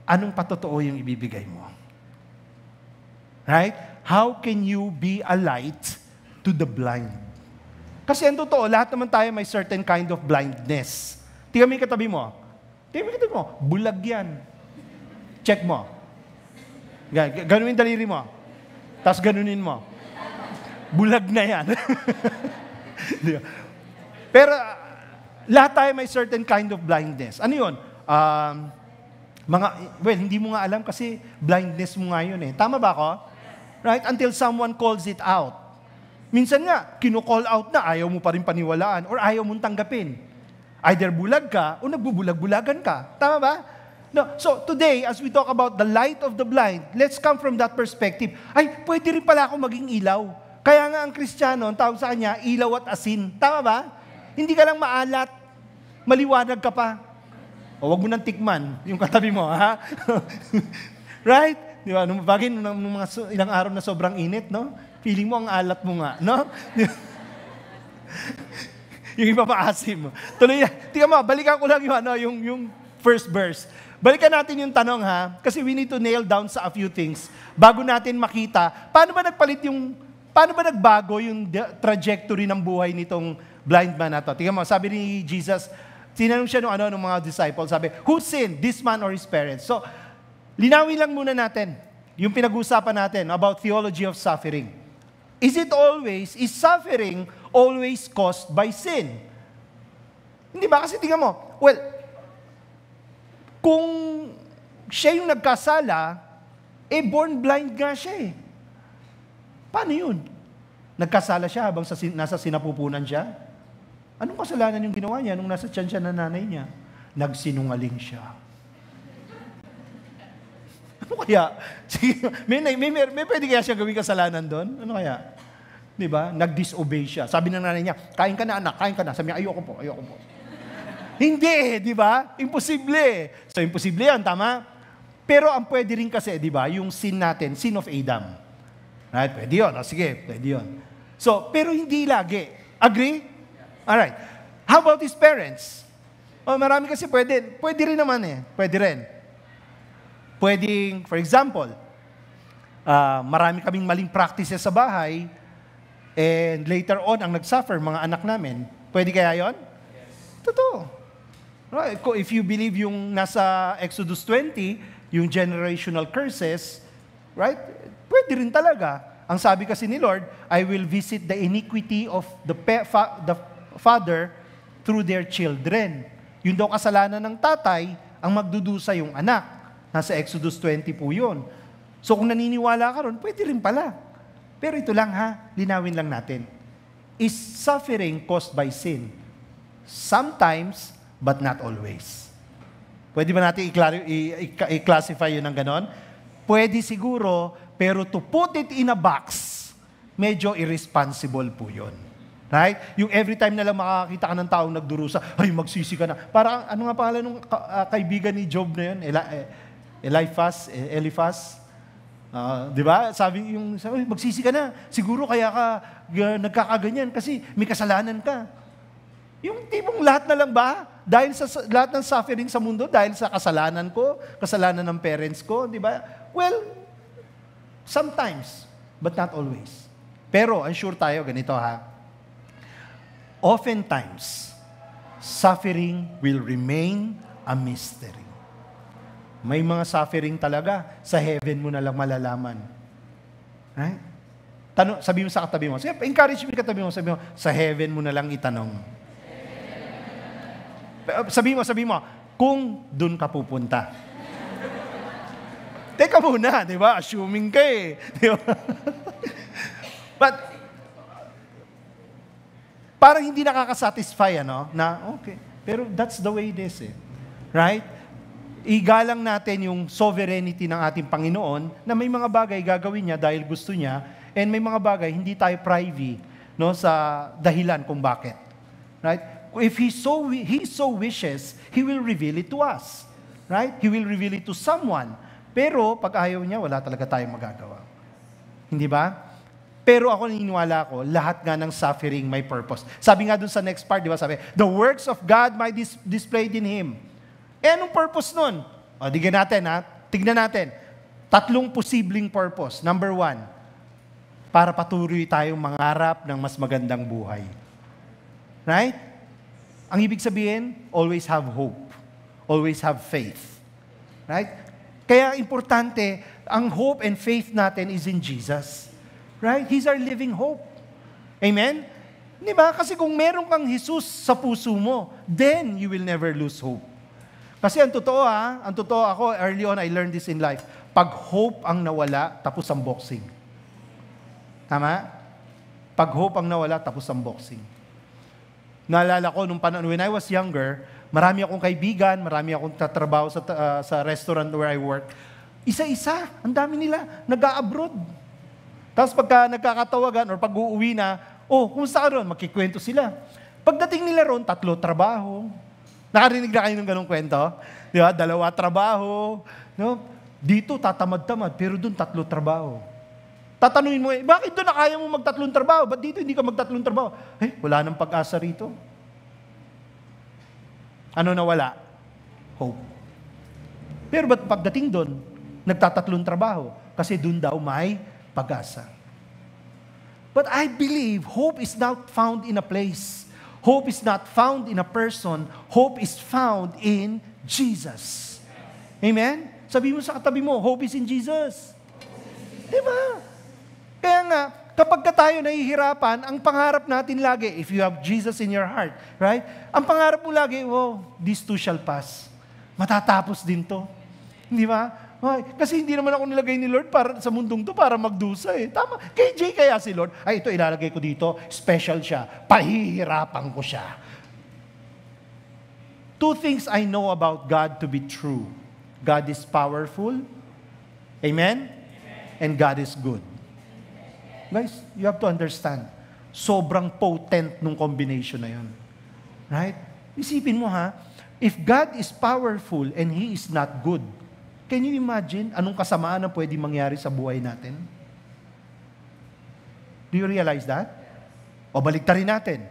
anong patotoo yung ibibigay mo? Right? How can you be a light to the blind? Kasi ang totoo, lahat naman tayo may certain kind of blindness. Tingnan mo yung katabi mo. Bulag yan. Check mo. Ganunin daliri mo. Tapos ganunin mo. Bulag na yan. Pero lahat tayo may certain kind of blindness. Ano yun? Hindi mo nga alam kasi blindness mo nga yun Tama ba ako? Right? Until someone calls it out. Minsan nga, kino-call out na, ayaw mo pa rin paniwalaan or ayaw mong tanggapin. Either bulag ka o nagbubulag-bulagan ka. Tama ba? No. So today, as we talk about the light of the blind, let's come from that perspective. Ay, pwede rin pala ako maging ilaw. Kaya nga ang Kristiyano, ang tawag sa kanya, ilaw at asin. Tama ba? Hindi ka lang maalat. Maliwanag ka pa. O wag mo nang tikman yung katabi mo, ha? Right? Di ba? Nung mga ilang araw na sobrang init, no? Feeling mo ang alat mo nga, no? Yung iba maasim. Tuloy na. Tingnan mo, balikan ko lang yung first verse. Balikan natin yung tanong kasi we need to nail down sa a few things bago natin makita paano ba nagbago yung trajectory ng buhay nitong blind man na to. Tingnan mo, sabi ni Jesus, Tinanong siya ng mga disciples, sabi, who sinned, this man or his parents? So, linawin lang muna natin yung pinag-uusapan natin about theology of suffering. Is suffering always caused by sin? Hindi ba? Kasi tingnan mo, well, kung siya yung nagkasala, born blind nga siya eh. Paano yun? Nagkasala siya habang nasa sinapupunan siya? Anong kasalanan yung ginawa niya nung nasa tiyan siya ng nanay niya? Nagsinungaling siya. Ano kaya? May pwede kaya siya gawing kasalanan doon? Ano kaya? Di ba? Nag-disobey siya. Sabi ng nanay niya, kain ka na anak, kain ka na. Sabi niya, ayoko po. Hindi, di ba? Imposible. So, imposible yan, tama? Pero ang pwede rin kasi, di ba, yung sin natin, sin of Adam. Right? Pwede yun. Sige, pwede yun. So, pero hindi lagi. Agree? Alright. How about his parents? Marami kasi pwede. Pwede rin naman eh. Pwede rin. Pwedeng, for example, marami kaming maling practices sa bahay and later on, ang nag-suffer, mga anak namin. Pwede kaya yon? Yes. Totoo. Right. If you believe yung nasa Exodus 20, yung generational curses, right? Pwede rin talaga. Ang sabi kasi ni Lord, I will visit the iniquity of the father through their children. Yun daw kasalanan ng tatay, ang magdudusa yung anak. Nasa Exodus 20 po yun. So kung naniniwala ka ron, pwede rin pala. Pero ito lang ha, linawin lang natin. Is suffering caused by sin? Sometimes, but not always. Pwede ba natin i-classify yun ng ganon? Pwede siguro, pero to put it in a box, medyo irresponsible po yun. Right? Yung every time na lang makakita ka ng taong nagdurusa, ay magsisi ka na. Parang, ano nga pangalan ng kaibigan ni Job na yun? Eliphaz. Di ba? Sabi, magsisi ka na. Siguro kaya ka nagkakaganyan kasi may kasalanan ka. Yung tipong lahat na lang ba? Dahil sa lahat ng suffering sa mundo, dahil sa kasalanan ko, kasalanan ng parents ko, di ba? Well, sometimes, but not always. Pero, I'm sure tayo, ganito ha. Oftentimes, suffering will remain a mystery. May mga suffering talaga, sa heaven mo na lang malalaman. Right? Sabi mo sa katabi mo, encourage mo katabi mo, sabi mo, sa heaven mo na lang itanong. Sabi mo, kung dun ka pupunta. Teka muna, di ba? Assuming ka eh. Di ba? But, parang hindi nakakasatisfy, na okay. Pero that's the way it is eh. Right? Igalang natin yung sovereignty ng ating Panginoon na may mga bagay gagawin niya dahil gusto niya and may mga bagay hindi tayo privy sa dahilan kung bakit. Right? If He so wishes, He will reveal it to us. Right? He will reveal it to someone. Pero pag ayaw niya, wala talaga tayong magagawa. Hindi ba? Pero ako naniniwala ko, lahat nga ng suffering may purpose. Sabi nga dun sa next part, di ba sabi, the works of God might displayed in Him. Anong purpose nun? Tignan natin. 3 posibleng purpose. Number 1, para patuloy tayong mangarap ng mas magandang buhay. Right? Ang ibig sabihin, always have hope. Always have faith. Right? Kaya importante, ang hope and faith natin is in Jesus. Right? He's our living hope. Amen? Di ba? Kasi kung meron kang Jesus sa puso mo, then you will never lose hope. Kasi ang totoo ako, early on, I learned this in life. Pag hope ang nawala, tapos ang boxing. Tama? Pag hope ang nawala, tapos ang boxing. Naalala ko, nung panahon, when I was younger, marami akong kaibigan, marami akong tatrabaho sa restaurant where I work. Isa-isa, ang dami nila, nag-a-abroad. Tapos pagka nagkakatawagan or pag uuwi na, kumusta ka ron? Magkikwento sila. Pagdating nila ron, 3 trabaho. Nakarinig na kayo ng ganong kwento? Di ba? 2 trabaho. No? Dito, tatamad-tamad, pero doon 3 trabaho. Tatanungin mo, bakit doon na kaya mo mag-3 trabaho? Ba't dito hindi ka mag-3 trabaho? Wala nang pag-asa rito. Ano nawala? Hope. Pero ba't pagdating doon, nagta-3 trabaho? Kasi doon daw may pag-asa. But I believe hope is not found in a place. Hope is not found in a person. Hope is found in Jesus. Amen? Sabi mo sa katabi mo, hope is in Jesus. Diba? Kaya nga, kapag tayo nahihirapan, ang pangarap natin lagi, if you have Jesus in your heart, right? Ang pangarap mo lagi, oh, this too shall pass. Matatapos din to. Di ba? Kasi hindi naman ako nilagay ni Lord para sa mundong to para magdusa eh. Tama. Kay Jay kaya si Lord, ay ito ilalagay ko dito, special siya. Pahihirapan ko siya. Two things I know about God to be true. God is powerful. Amen? And God is good. Guys, you have to understand. Sobrang potent nung combination na yun. Right? Isipin mo ha, if God is powerful and He is not good, can you imagine anong kasamaan na pwede mangyari sa buhay natin? Do you realize that? O baliktarin natin.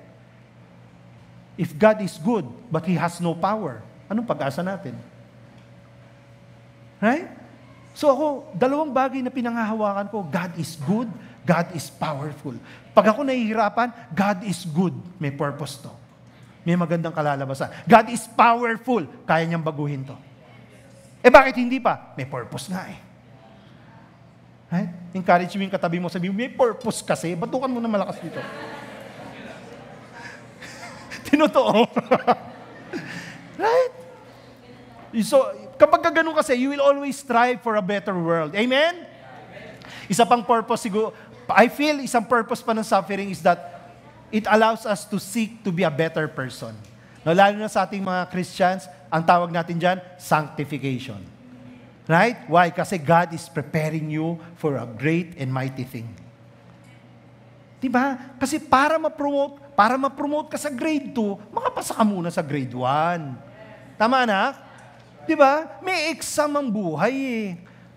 If God is good, but He has no power, anong pag-asa natin? Right? So ako, dalawang bagay na pinanghahawakan ko, God is good, God is powerful. Pag ako nahihirapan, God is good. May purpose to. May magandang kalalabasan. God is powerful. Kaya niyang baguhin to. Eh bakit hindi pa? May purpose nga eh. Right? Encourage mo yung katabi mo, sabi mo, may purpose kasi, batukan mo na malakas dito. Tinotoo. Right? So, kapag ganun kasi, you will always strive for a better world. Amen? Isa pang purpose siguro, I feel isang purpose pa ng suffering is that it allows us to seek to be a better person. No, lalo na sa ating mga Christians, ang tawag natin dyan, sanctification. Right? Why? Kasi God is preparing you for a great and mighty thing. Diba? Kasi para ma-promote ka sa grade 2, makapasa ka muna sa grade 1. Tama anak? Diba? May exam ang buhay eh.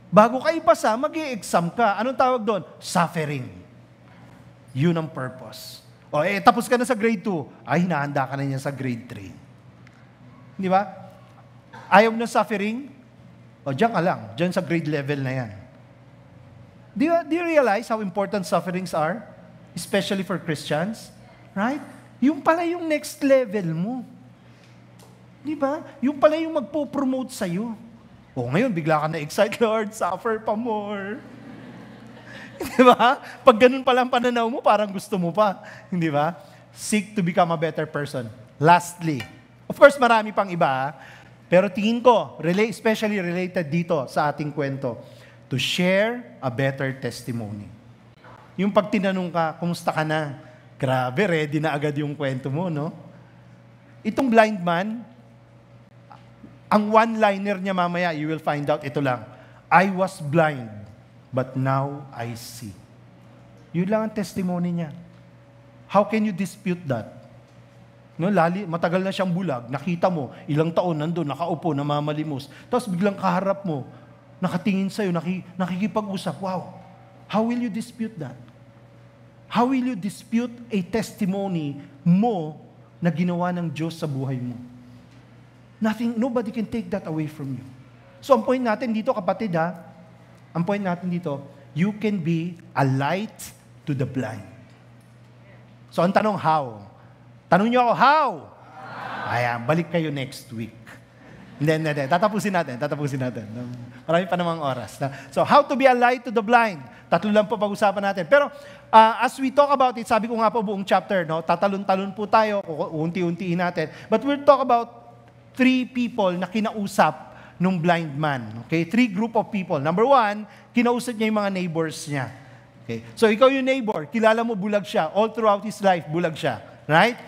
Bago ka ipasa, mag-i-exam ka. Anong tawag doon? Suffering. Yun ang purpose. O tapos ka na sa grade 2, ay hinahanda ka na niya sa grade 3. Di ba? Ayaw na suffering? O diyan ka lang. Diyan sa grade level na yan. Do you realize how important sufferings are? Especially for Christians? Right? Yung pala yung next level mo. Di ba? Yung pala yung magpo-promote sa'yo. O ngayon, bigla ka na-excite, Lord, suffer pa more. Di ba? Pag ganun pala ang pananaw mo, parang gusto mo pa. Hindi ba? Seek to become a better person. Lastly, of course, marami pang iba, pero tingin ko, especially related dito sa ating kwento, to share a better testimony. Yung pag tinanong ka, kumusta ka na? Grabe, ready na agad yung kwento mo, no? Itong blind man, ang one-liner niya mamaya, you will find out, ito lang, I was blind, but now I see. Yun lang ang testimony niya. How can you dispute that? No, matagal na siyang bulag, nakita mo, ilang taon nandun, nakaupo, namamalimos, tapos biglang kaharap mo, nakatingin sa'yo, nakikipag-usap, wow, how will you dispute that? How will you dispute a testimony mo na ginawa ng Diyos sa buhay mo? Nobody can take that away from you. So ang point natin dito, kapatid ha, ang point natin dito, you can be a light to the blind. So ang tanong, how? Tanong niyo ako, how? Ayan, balik kayo next week. Hindi. Tatapusin natin. Marami pa namang oras. So, how to be a light to the blind? Tatlo lang po pag-usapan natin. Pero, as we talk about it, sabi ko nga po buong chapter, no, tatalon-talon po tayo, unti-untiin natin. But we'll talk about 3 people na kinausap nung blind man. Okay? 3 group of people. Number 1, kinausap niya yung mga neighbors niya. Okay? So, ikaw yung neighbor, kilala mo bulag siya. All throughout his life, bulag siya. Right?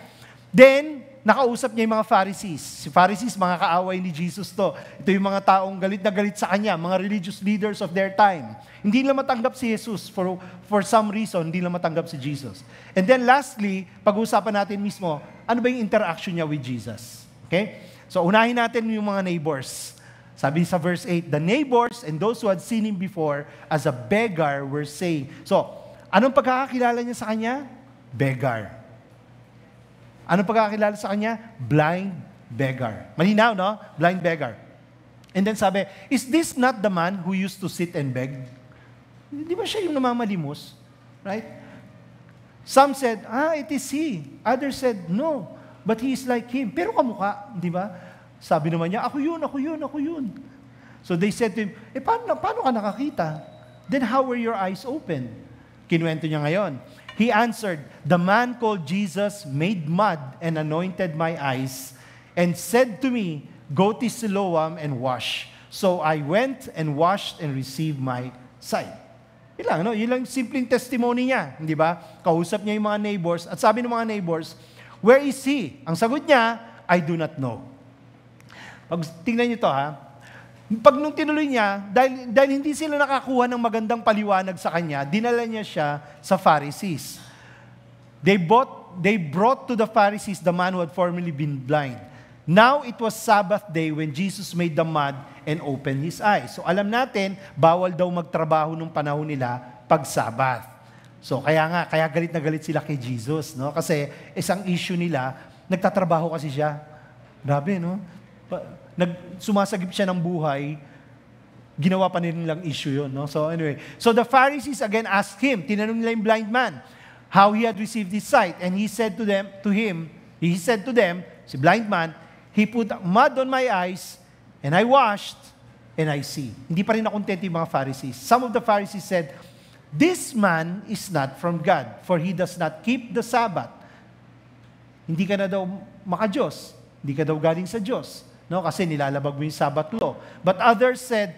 Then, nakausap niya yung mga Pharisees. Si Pharisees, mga kaaway ni Jesus to. Ito yung mga taong galit na galit sa kanya, mga religious leaders of their time. Hindi nila matanggap si Jesus for some reason, hindi nila matanggap si Jesus. And then lastly, pag-uusapan natin mismo, ano ba yung interaction niya with Jesus? Okay? So unahin natin yung mga neighbors. Sabi sa verse 8, the neighbors and those who had seen him before as a beggar were saying. So, anong pagkakakilala niya sa kanya? Beggar. Anong pagkakakilala sa kanya? Blind beggar. Malinaw, no? Blind beggar. And then sabi, is this not the man who used to sit and beg? Di ba siya yung namamalimos? Right? Some said, it is he. Others said, no, but he is like him. Pero kamukha, di ba? Sabi naman niya, ako yun. So they said to him, paano ka nakakita? Then how were your eyes open? Kinuwento niya ngayon. He answered, the man called Jesus made mud and anointed my eyes and said to me, go to Siloam and wash. So I went and washed and received my sight. Yun lang simpleng testimony niya, di ba? Kausap niya yung mga neighbors at sabi ng mga neighbors, where is he? Ang sagot niya, I do not know. Pag tingnan niyo to pag nung tinuloy niya, dahil hindi sila nakakuha ng magandang paliwanag sa kanya, dinala niya siya sa Pharisees. They brought to the Pharisees the man who had formerly been blind. Now it was Sabbath day when Jesus made the mud and opened his eyes. So alam natin, bawal daw magtrabaho nung panahon nila pag Sabbath. So kaya galit na galit sila kay Jesus, no? Kasi isang issue nila, nagtatrabaho kasi siya. Grabe, no? Sumasagip siya ng buhay, ginawa pa nilang issue yun, no? So anyway, so the Pharisees again asked him, tinanong nila yung blind man, how he had received his sight. And he said to them, si blind man, he put mud on my eyes, and I washed, and I see. Hindi pa rin nakontento yung mga Pharisees. Some of the Pharisees said, this man is not from God, for he does not keep the Sabbath. Hindi ka na daw maka-Diyos. Hindi ka daw galing sa Diyos. No? Kasi nilalabag mo yung Sabbath law. But others said,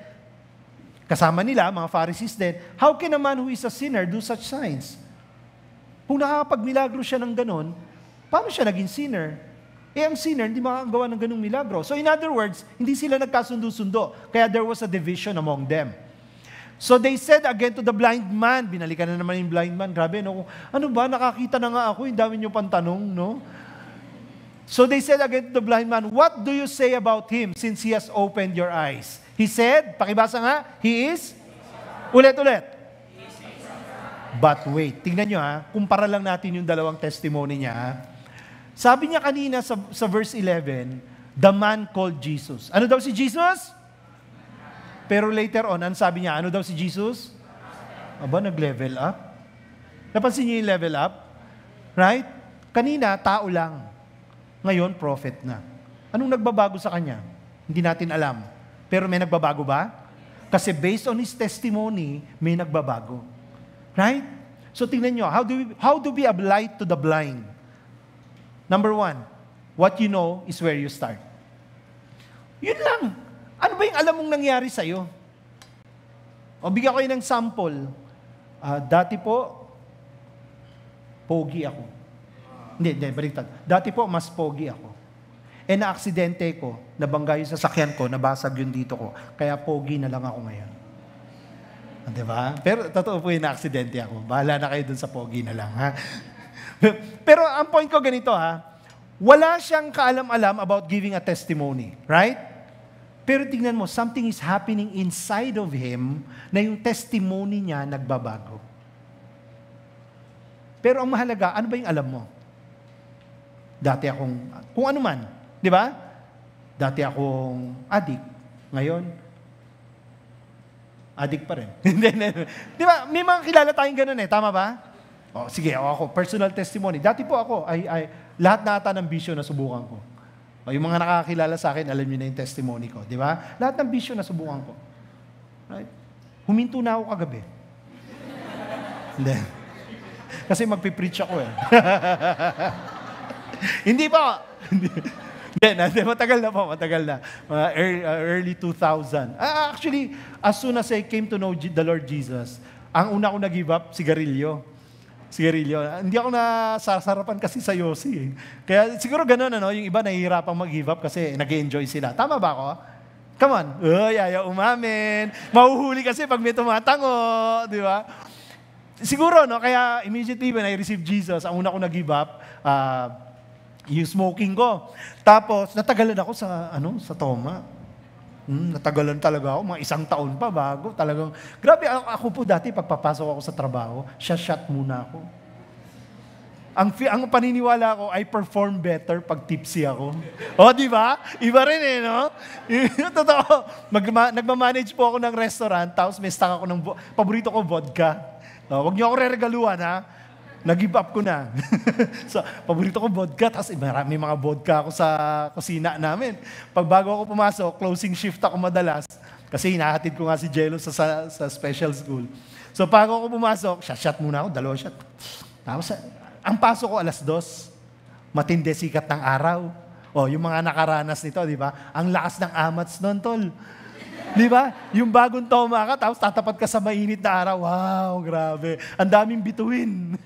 kasama nila, mga Pharisees din, how can a man who is a sinner do such signs? Kung nakakapag-milagro siya ng ganon, paano siya naging sinner? Ang sinner, hindi makagawa ng ganung milagro. So in other words, hindi sila nagkasundo-sundo. Kaya there was a division among them. So they said again to the blind man, binalikan na naman yung blind man, grabe, no? Ano ba, nakakita na nga ako, yung dami niyo pang tanong, no? So they said again to the blind man, what do you say about him since he has opened your eyes? He said, pakibasa nga, he is? Ulit. But wait, tingnan nyo kumpara lang natin yung dalawang testimony niya. Sabi niya kanina sa verse 11, the man called Jesus. Ano daw si Jesus? Pero later on, ano sabi niya? Ano daw si Jesus? Aba, nag-level up? Napansin niyo yung level up? Right? Kanina, tao lang. Ngayon, prophet na. Anong nagbabago sa kanya? Hindi natin alam. Pero may nagbabago ba? Kasi based on his testimony, may nagbabago. Right? So tingnan nyo, how do we apply to the blind? Number 1, what you know is where you start. Yun lang. Ano ba yung alam mong nangyari sa'yo? O bigyan ko kayo ng sample. Dati po, pogi ako. Hindi, baliktad. Dati po, mas pogi ako. Na-aksidente ko, nabangga yung sasakyan ko, nabasag yung dito ko. Kaya pogi na lang ako ngayon. Diba? Pero totoo po yung na-aksidente ako. Bahala na kayo dun sa pogi na lang, ha? Pero ang point ko ganito, wala siyang kaalam-alam about giving a testimony. Right? Pero tingnan mo, something is happening inside of him na yung testimony niya nagbabago. Pero ang mahalaga, ano ba yung alam mo? Dati akong, kung ano man, di ba? Dati akong addict. Ngayon, addict pa rin. Di ba? May mga kilala tayong ganun tama ba? O, sige, ako, personal testimony. Dati po ako, lahat na ata ng bisyo na subukan ko. O, yung mga nakakilala sa akin, alam niyo na yung testimony ko. Di ba? Lahat ng bisyo na subukan ko. Right? Huminto na ako kagabi. Hindi. Kasi magpipreach ako Hindi pa. Hindi, matagal na. Early 2000. Actually, as soon as I came to know the Lord Jesus, ang una ko nag-give up, sigarilyo. Hindi ako nasasarapan kasi sa yosi. Kaya siguro ganun, yung iba nahihirapang mag-give up kasi nag-enjoy sila. Tama ba ako? Come on. Ayaw umamin. Mahuhuli kasi pag may tumatango. Di ba? Siguro, kaya immediately when I received Jesus, ang una ko nag-give up, yung smoking ko. Tapos, natagalan ako sa toma. Natagalan talaga ako, mga 1 taon pa bago. Talagang, grabe, ako po dati, pagpapasok ako sa trabaho, shot muna ako. Ang paniniwala ko, I perform better pag tipsy ako. Di ba? Iba rin no? Totoo. Nagmamanage po ako ng restaurant, tapos may stock ako ng, paborito ko, vodka. Huwag niyo ako re-regaluhan, ha? nag-give up ko na. So, paborito ko vodka, tapos may mga vodka ako sa kusina namin. Pag bago ako pumasok, closing shift ako madalas, kasi hinahatid ko nga si Jello sa special school. So, pag ako pumasok, shot muna ako, 2 shot. Tapos, ang pasok ko 2:00, matindi sikat ng araw. O, yung mga nakaranas nito, di ba? Ang lakas ng amats nun, tol. Di ba? Yung bagong toma ka, tapos tatapat ka sa mainit na araw. Wow, grabe. Ang daming bituin.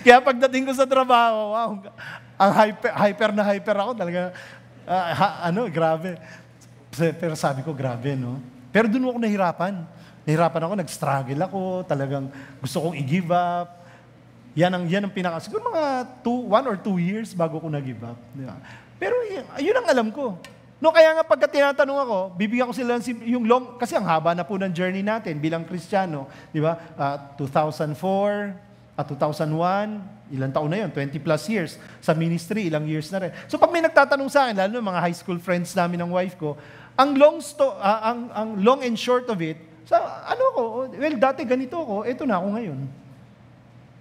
Kaya pagdating ko sa trabaho, wow, ang hyper ako talaga. Grabe. Pero sabi ko, grabe, no? Pero doon ako nahirapan. Nahirapan ako, nag-struggle ako, talagang gusto kong i-give up. Yan ang siguro mga 1 or 2 years bago ko nag-give up. Di ba? Pero yun ang alam ko. No, kaya nga pagka tinatanong ako, bibigyan ko sila yung kasi ang haba na po ng journey natin bilang Kristiyano, di ba? 2004, 2001, ilang taon na yun, 20 plus years. Sa ministry, ilang years na rin. So pag may nagtatanong sa akin, lalo ng mga high school friends namin ng wife ko, ang long and short of it, dati ganito ako, eto na ako ngayon.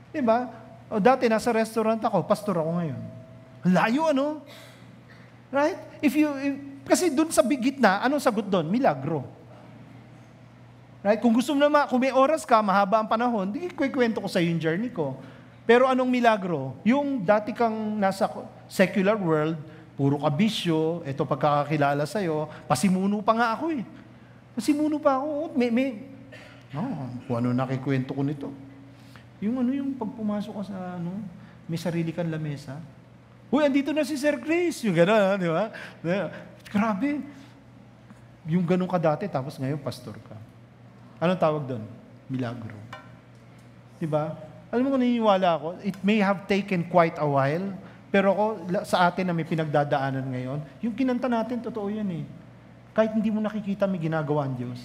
Di ba? O dati nasa restaurant ako, pastor ako ngayon. Layo, ano? Right? Kasi dun sa gitna, anong sagot dun? Milagro. Right? Kung gusto mo naman, kung may oras ka, mahaba ang panahon, di kwento ko sa yung journey ko. Pero anong milagro? Yung dati kang nasa secular world, puro ka bisyo, ito pagkakakilala sa'yo, pasimuno pa nga ako eh. Pasimuno pa ako. Kung ano nakikwento ko nito. Yung pag pumasok ka sa may sarili kang lamesa. Uy, andito na si Sir Chris. Yung gano'n, di ba? Grabe. Yung gano'n ka dati, tapos ngayon pastor ka. Anong tawag doon? Milagro. Di ba? Alam mo kung naniniwala ako, it may have taken quite a while, pero sa atin na may pinagdadaanan ngayon, yung kinanta natin, totoo yan eh. Kahit hindi mo nakikita, may ginagawa ang Diyos.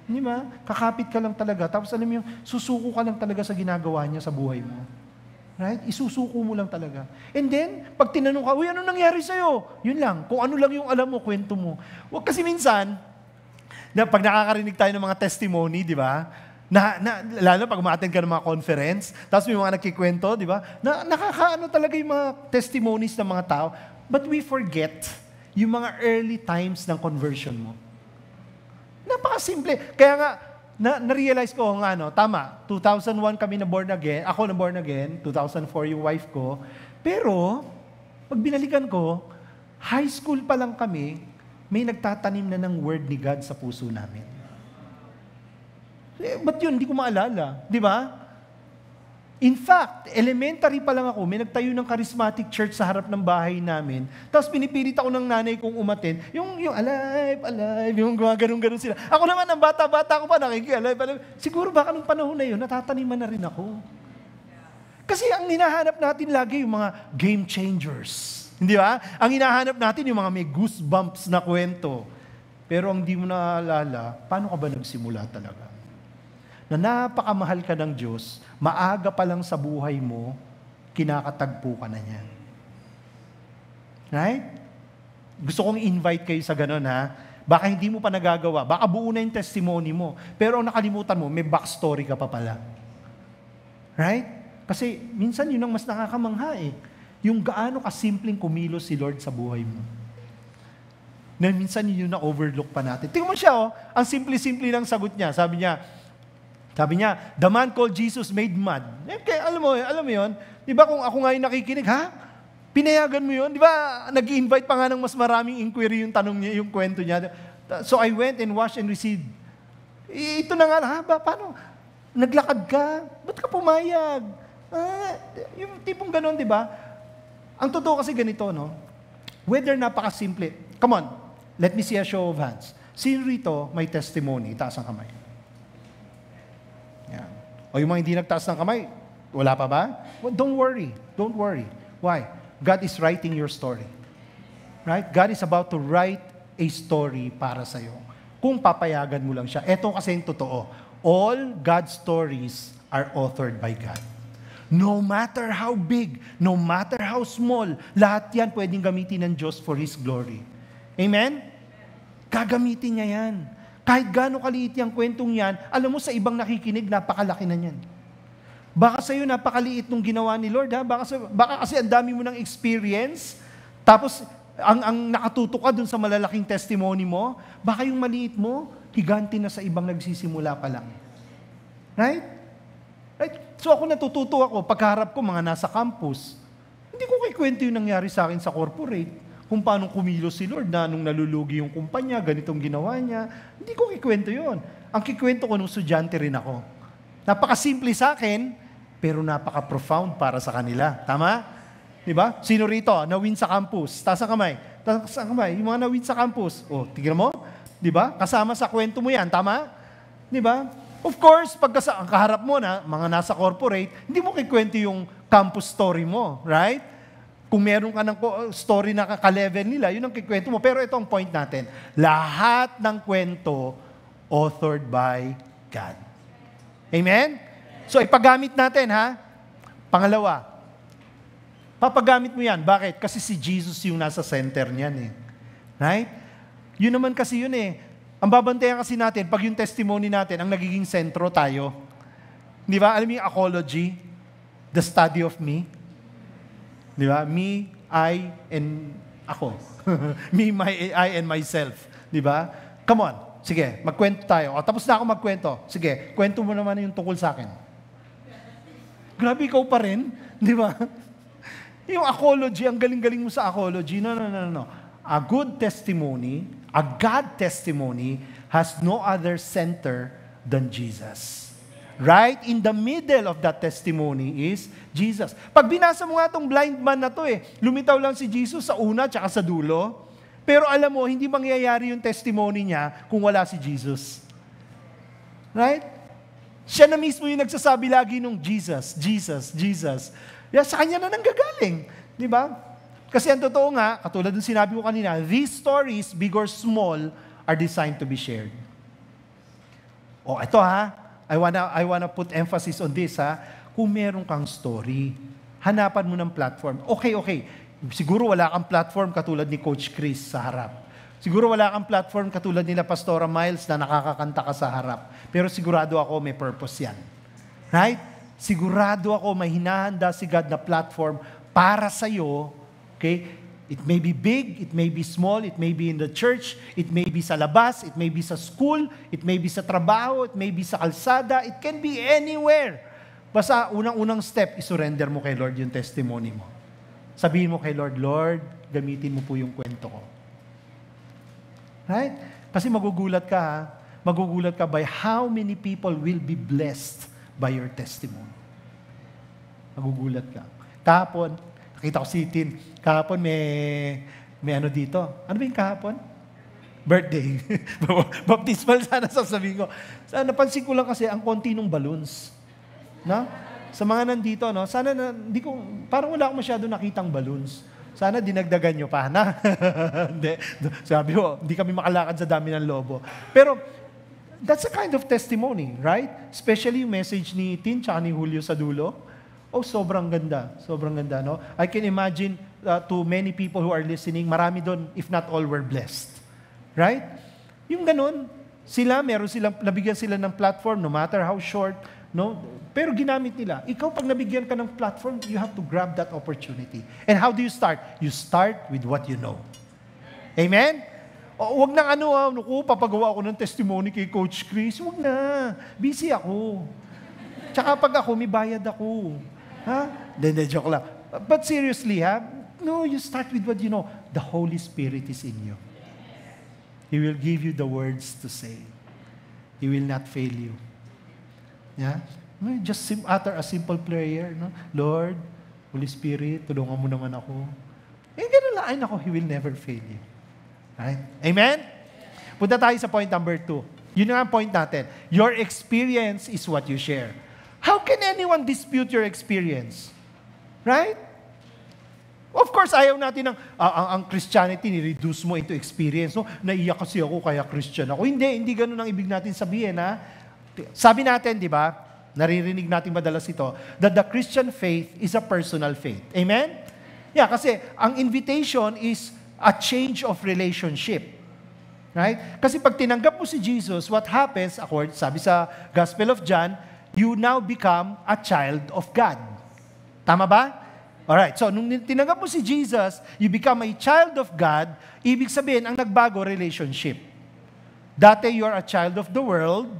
Di ba? Kakapit ka lang talaga, tapos alam mo yung susuko ka lang talaga sa ginagawa niya sa buhay mo. Right? Isusuko mo lang talaga. And then, pag tinanong ka, uy, ano nangyari sa'yo? Yun lang. Kung ano lang yung alam mo, kwento mo. Huwag kasi minsan, pag nakakarinig tayo ng mga testimony, di ba? Lalo pag ma-attend ka ng mga conference, tapos may mga nagkikwento, di ba? Nakakaano talaga yung mga testimonies ng mga tao. But we forget yung mga early times ng conversion mo. Napakasimple. Kaya nga, na-realize ko tama, 2001 kami na born again, ako na born again, 2004 yung wife ko, pero, pag binalikan ko, high school pa lang kami, may nagtatanim na ng word ni God sa puso namin. Ba't yun? Hindi ko maalala. Di ba? In fact, elementary pa lang ako, may nagtayo ng charismatic church sa harap ng bahay namin. Tapos pinipilit ako ng nanay kong umattend. Yung alive, yung ganun sila. Ako naman, ang bata-bata ko pa, alive. Siguro baka nung panahon na yun, natataniman na rin ako. Kasi ang hinahanap natin lagi yung mga game changers. Hindi ba? Ang hinahanap natin yung mga may goosebumps na kwento. Pero ang di mo naalala, paano ka ba nagsimula talaga? Na napakamahal ka ng Diyos, maaga pa lang sa buhay mo, kinakatagpo ka na niya. Right? Gusto kong invite kayo sa ganun, ha? Baka hindi mo pa nagagawa, baka buo na yung testimony mo, pero ang nakalimutan mo, may backstory ka pa pala. Right? Kasi minsan yun ang mas nakakamangha eh. Yung gaano kasimpleng kumilos si Lord sa buhay mo. Na minsan yun na overlook pa natin. Tingnan mo siya, ang simple-simple lang sagot niya. Sabi niya, the man called Jesus made mad. Kaya alam mo yun, di ba kung ako nga yung nakikinig, pinayagan mo yun? Di ba, nag-invite pa nga ng mas maraming inquiry yung tanong niya, yung kwento niya. So I went and washed and received. Ito na nga, paano? Naglakad ka? Ba't ka pumayag? Yung tipong ganon, di ba? Ang totoo kasi ganito, no? Whether napakasimple. Come on, let me see a show of hands. Sino rito may testimony? Taas ang kamay. Yan. O yung mga hindi nagtaas ng kamay, wala pa ba? Well, don't worry. Why? God is writing your story. Right? God is about to write a story para sa'yo. Kung papayagan mo lang siya. Ito kasi yung totoo. All God's stories are authored by God. No matter how big, no matter how small, lahat yan pwedeng gamitin ng Diyos for His glory. Amen? Gagamitin niya yan. Kahit gaano kaliit yung kwentong yan, alam mo sa ibang nakikinig, napakalaki na yan. Baka sa'yo napakaliit nung ginawa ni Lord, ha? Baka kasi ang dami mo ng experience, tapos ang nakatuto ka dun sa malalaking testimony mo, baka yung maliit mo, higanti na sa ibang nagsisimula pa lang. Right? So ako natututo ako, pagkaharap ko mga nasa campus, hindi ko kikwento yung nangyari sa akin sa corporate, kung paano kumilos si Lord na nung nalulugi yung kumpanya, ganitong ginawa niya. Hindi ko kikwento yun. Ang kikwento ko nung estudyante rin ako. Napakasimple sa akin, pero napaka-profound para sa kanila. Tama? Diba? Sino rito? Na-win sa campus. Taas ang kamay. Taas ang kamay. Yung mga na-win sa campus. O, tignan mo? Diba? Kasama sa kwento mo yan. Tama? Diba? Of course, pag ang kaharap mo na, mga nasa corporate, hindi mo kikwento yung campus story mo. Right? Kung meron ka ng story na ka-level nila, yun ang kikwento mo. Pero ito ang point natin. Lahat ng kwento authored by God. Amen? So, ipagamit natin, ha? Pangalawa, papagamit mo yan. Bakit? Kasi si Jesus yung nasa center niyan, eh. Right? Yun naman kasi yun, eh. Ang babantayan kasi natin, pag yung testimony natin, ang nagiging sentro tayo. Di ba? Alam mo yung apology? The study of me. Di ba? Me, I, and ako. Me, I, and myself. Di ba? Come on. Sige, magkwento tayo. O, tapos na ako magkwento. Sige, kwento mo naman yung tungkol sa akin. Grabe, ikaw pa rin. Di ba? Yung apology, ang galing-galing mo sa apology. No. A good testimony, a God testimony, has no other center than Jesus. Right in the middle of that testimony is Jesus. Pag binasa mo nga itong blind man na to, lumitaw lang si Jesus sa una tsaka sa dulo. Pero alam mo, hindi mangyayari yung testimony niya kung wala si Jesus. Right? Siya na mismo yung nagsasabi lagi nung Jesus. Sa kanya na nanggagaling. Di ba? Kasi ang totoo nga, katulad ng sinabi ko kanina, these stories, big or small, are designed to be shared. O, ito ha, I wanna put emphasis on this ha. Kung meron kang story, hanapan mo ng platform. Okay. Siguro wala kang platform katulad ni Coach Chris sa harap. Siguro wala kang platform katulad nila Pastora Miles na nakakakanta ka sa harap. Pero sigurado ako may purpose yan. Right? Sigurado ako may hinahanda si God na platform para sa'yo. Okay? It may be big, it may be small, it may be in the church, it may be sa labas, it may be sa school, it may be sa trabaho, it may be sa kalsada, it can be anywhere. Basta unang-unang step, isurrender mo kay Lord yung testimony mo. Sabihin mo kay Lord, Lord, gamitin mo po yung kwento ko. Right? Kasi magugulat ka, ha? Magugulat ka by how many people will be blessed by your testimony. Magugulat ka. Kahapon, nakita ko si Tin, kahapon may ano dito. Ano ba yung kahapon? Birthday. Baptismal sana sasabihin ko. Napansin ko lang kasi ang konti ng balloons. No? Sa mga nandito, no? Sana parang wala akong masyado nakitang balloons. Sana dinagdagan nyo pa, na? Hindi. Sabi ko, hindi kami makalakad sa dami ng lobo. Pero, that's a kind of testimony, right? Especially yung message ni Tin tsaka ni Julio sa dulo. Oh, sobrang ganda. Sobrang ganda, no? I can imagine to many people who are listening, marami doon, if not all, were blessed. Right? Yung ganun, nabigyan sila ng platform, no matter how short, no? Pero ginamit nila. Ikaw, pag nabigyan ka ng platform, you have to grab that opportunity. And how do you start? You start with what you know. Amen? O, wag nang papagawa ako ng testimony kay Coach Chris. Wag na. Busy ako. Tsaka pag ako, may bayad ako. Ha? Then, joke lang. But seriously, ha? No, you start with what you know. The Holy Spirit is in you. He will give you the words to say. He will not fail you. Yeah? Just utter a simple prayer. No? Lord, Holy Spirit, tulungan mo naman ako. Ganun lang ako, He will never fail you. Right? Amen? Punta tayo sa point number 2. Yun nga ang point natin. Your experience is what you share. How can anyone dispute your experience? Right? Of course, ayaw natin ang Christianity, ni-reduce mo into experience. No? Naiyak kasi ako, kaya Christian ako. Hindi ganun ang ibig natin sabihin. Ha? Sabi natin, di ba, naririnig natin madalas ito, that the Christian faith is a personal faith. Amen? Yeah, kasi ang invitation is a change of relationship. Right? Kasi pag tinanggap mo si Jesus, what happens, sabi sa Gospel of John, you now become a child of God. Tama ba? Alright, so nung tinanggap mo si Jesus, you become a child of God, ibig sabihin, ang nagbago, relationship. Dati, you're a child of the world,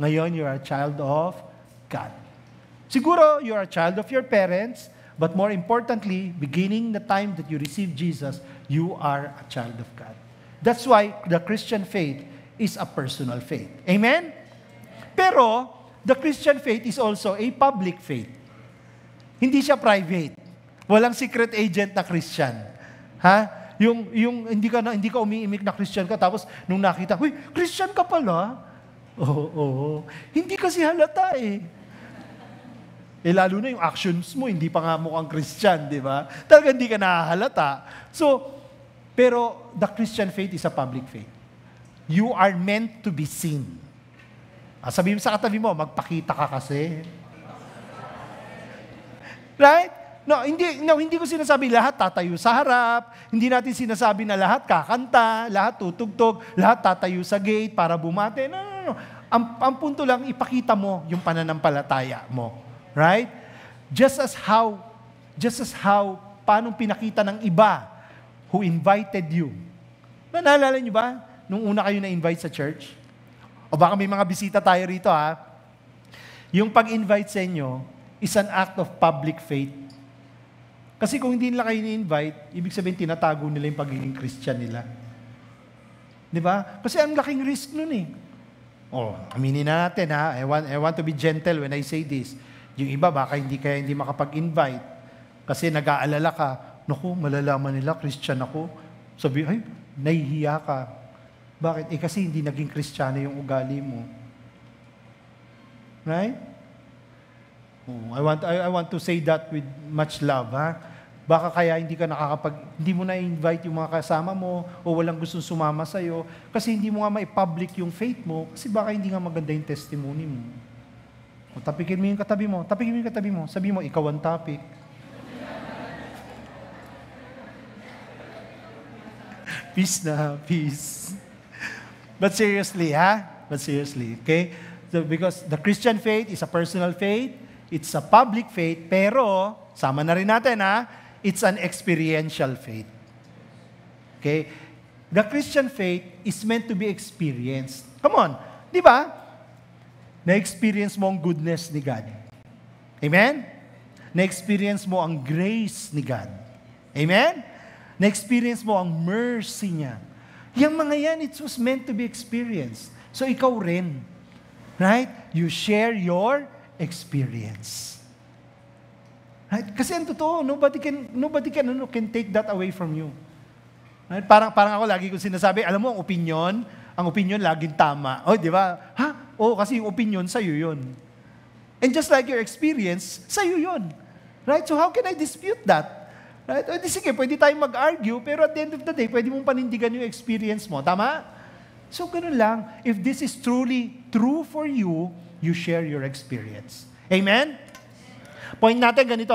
ngayon, you're a child of God. Siguro, you're a child of your parents, but more importantly, beginning the time that you receive Jesus, you are a child of God. That's why the Christian faith is a personal faith. Amen? Pero, the Christian faith is also a public faith. Hindi siya private. Walang secret agent na Christian. Ha? Yung hindi ka umiimik na Christian ka, tapos nung nakita, "Uy, Christian ka pala?" Oo. Hindi kasi halata eh. Lalo na yung actions mo, hindi pa nga mukhang Christian, di ba? Talaga hindi ka nahahalata. So, pero the Christian faith is a public faith. You are meant to be seen. Sabihin mo sa katabi mo, magpakita ka kasi. Right? No, hindi ko sinasabi lahat tatayo sa harap. Hindi natin sinasabi na lahat kakanta, lahat tutugtog, lahat tatayo sa gate para bumate. No. Ang punto lang, ipakita mo yung pananampalataya mo. Right? Just as how paano pinakita ng iba who invited you. Naalala niyo ba? Nung una kayo na-invite sa church? O baka may mga bisita tayo rito ha. Yung pag-invite sa inyo is an act of public faith. Kasi kung hindi nila kayo ni-invite, ibig sabihin tinatago nila yung pagiging Christian nila. Di ba? Kasi ang laking risk nun eh. Aminin na natin ha. I want to be gentle when I say this. Yung iba baka hindi makapag-invite. Kasi nag-aalala ka, naku, malalaman nila, Christian ako. Sabi, ay, nahihiya ka. Bakit? Kasi hindi naging Kristiyano yung ugali mo. Right? I want to say that with much love, ha? Baka kaya hindi mo na-invite yung mga kasama mo o walang gustong sumama sa'yo kasi hindi mo nga ma-public yung faith mo kasi baka hindi nga maganda yung testimony mo. Tapikin mo yung katabi mo. Sabi mo, ikaw ang topic. Peace na, peace. But seriously, okay? So, because the Christian faith is a personal faith, it's a public faith, pero, sama na rin natin it's an experiential faith. Okay? The Christian faith is meant to be experienced. Come on, di ba? Na-experience mo ang goodness ni God. Amen? Na-experience mo ang grace ni God. Amen? Na-experience mo ang mercy niya. Yang mga yan, it was meant to be experienced. So ikaw rin. Right? You share your experience. Right? Kasi ang totoo, nobody can take that away from you. Right? Parang ako lagi ko sinasabi, alam mo, ang opinion laging tama. Di ba? Kasi yung opinion, sa'yo yun. And just like your experience, sa'yo yun. Right? So how can I dispute that? Right? Sige, pwede tayong mag-argue, pero at the end of the day, pwede mong panindigan yung experience mo. Tama? So ganun lang. If this is truly true for you, you share your experience. Amen? Point natin ganito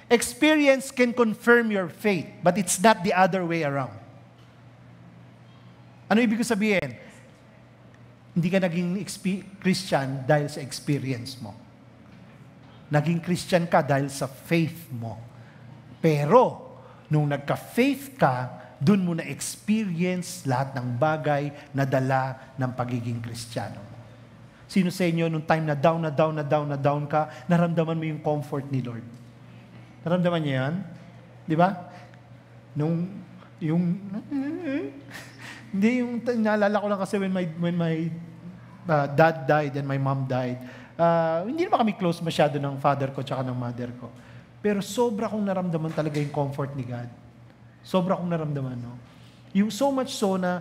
experience can confirm your faith, but it's not the other way around. Ano ibig sabihin? Hindi ka naging Christian dahil sa experience mo. Naging Christian ka dahil sa faith mo. Pero, nung nagka-faith ka, dun mo na-experience lahat ng bagay na dala ng pagiging Kristiyano. Sino sa inyo, nung time na down ka, naramdaman mo yung comfort ni Lord? Naramdaman niyo yan? Di ba? Hindi, naalala ko lang kasi when my dad died and my mom died, hindi naman kami close masyado ng father ko tsaka ng mother ko. Pero sobra kong naramdaman talaga yung comfort ni God. Sobra kong naramdaman, no? Yung so much so na,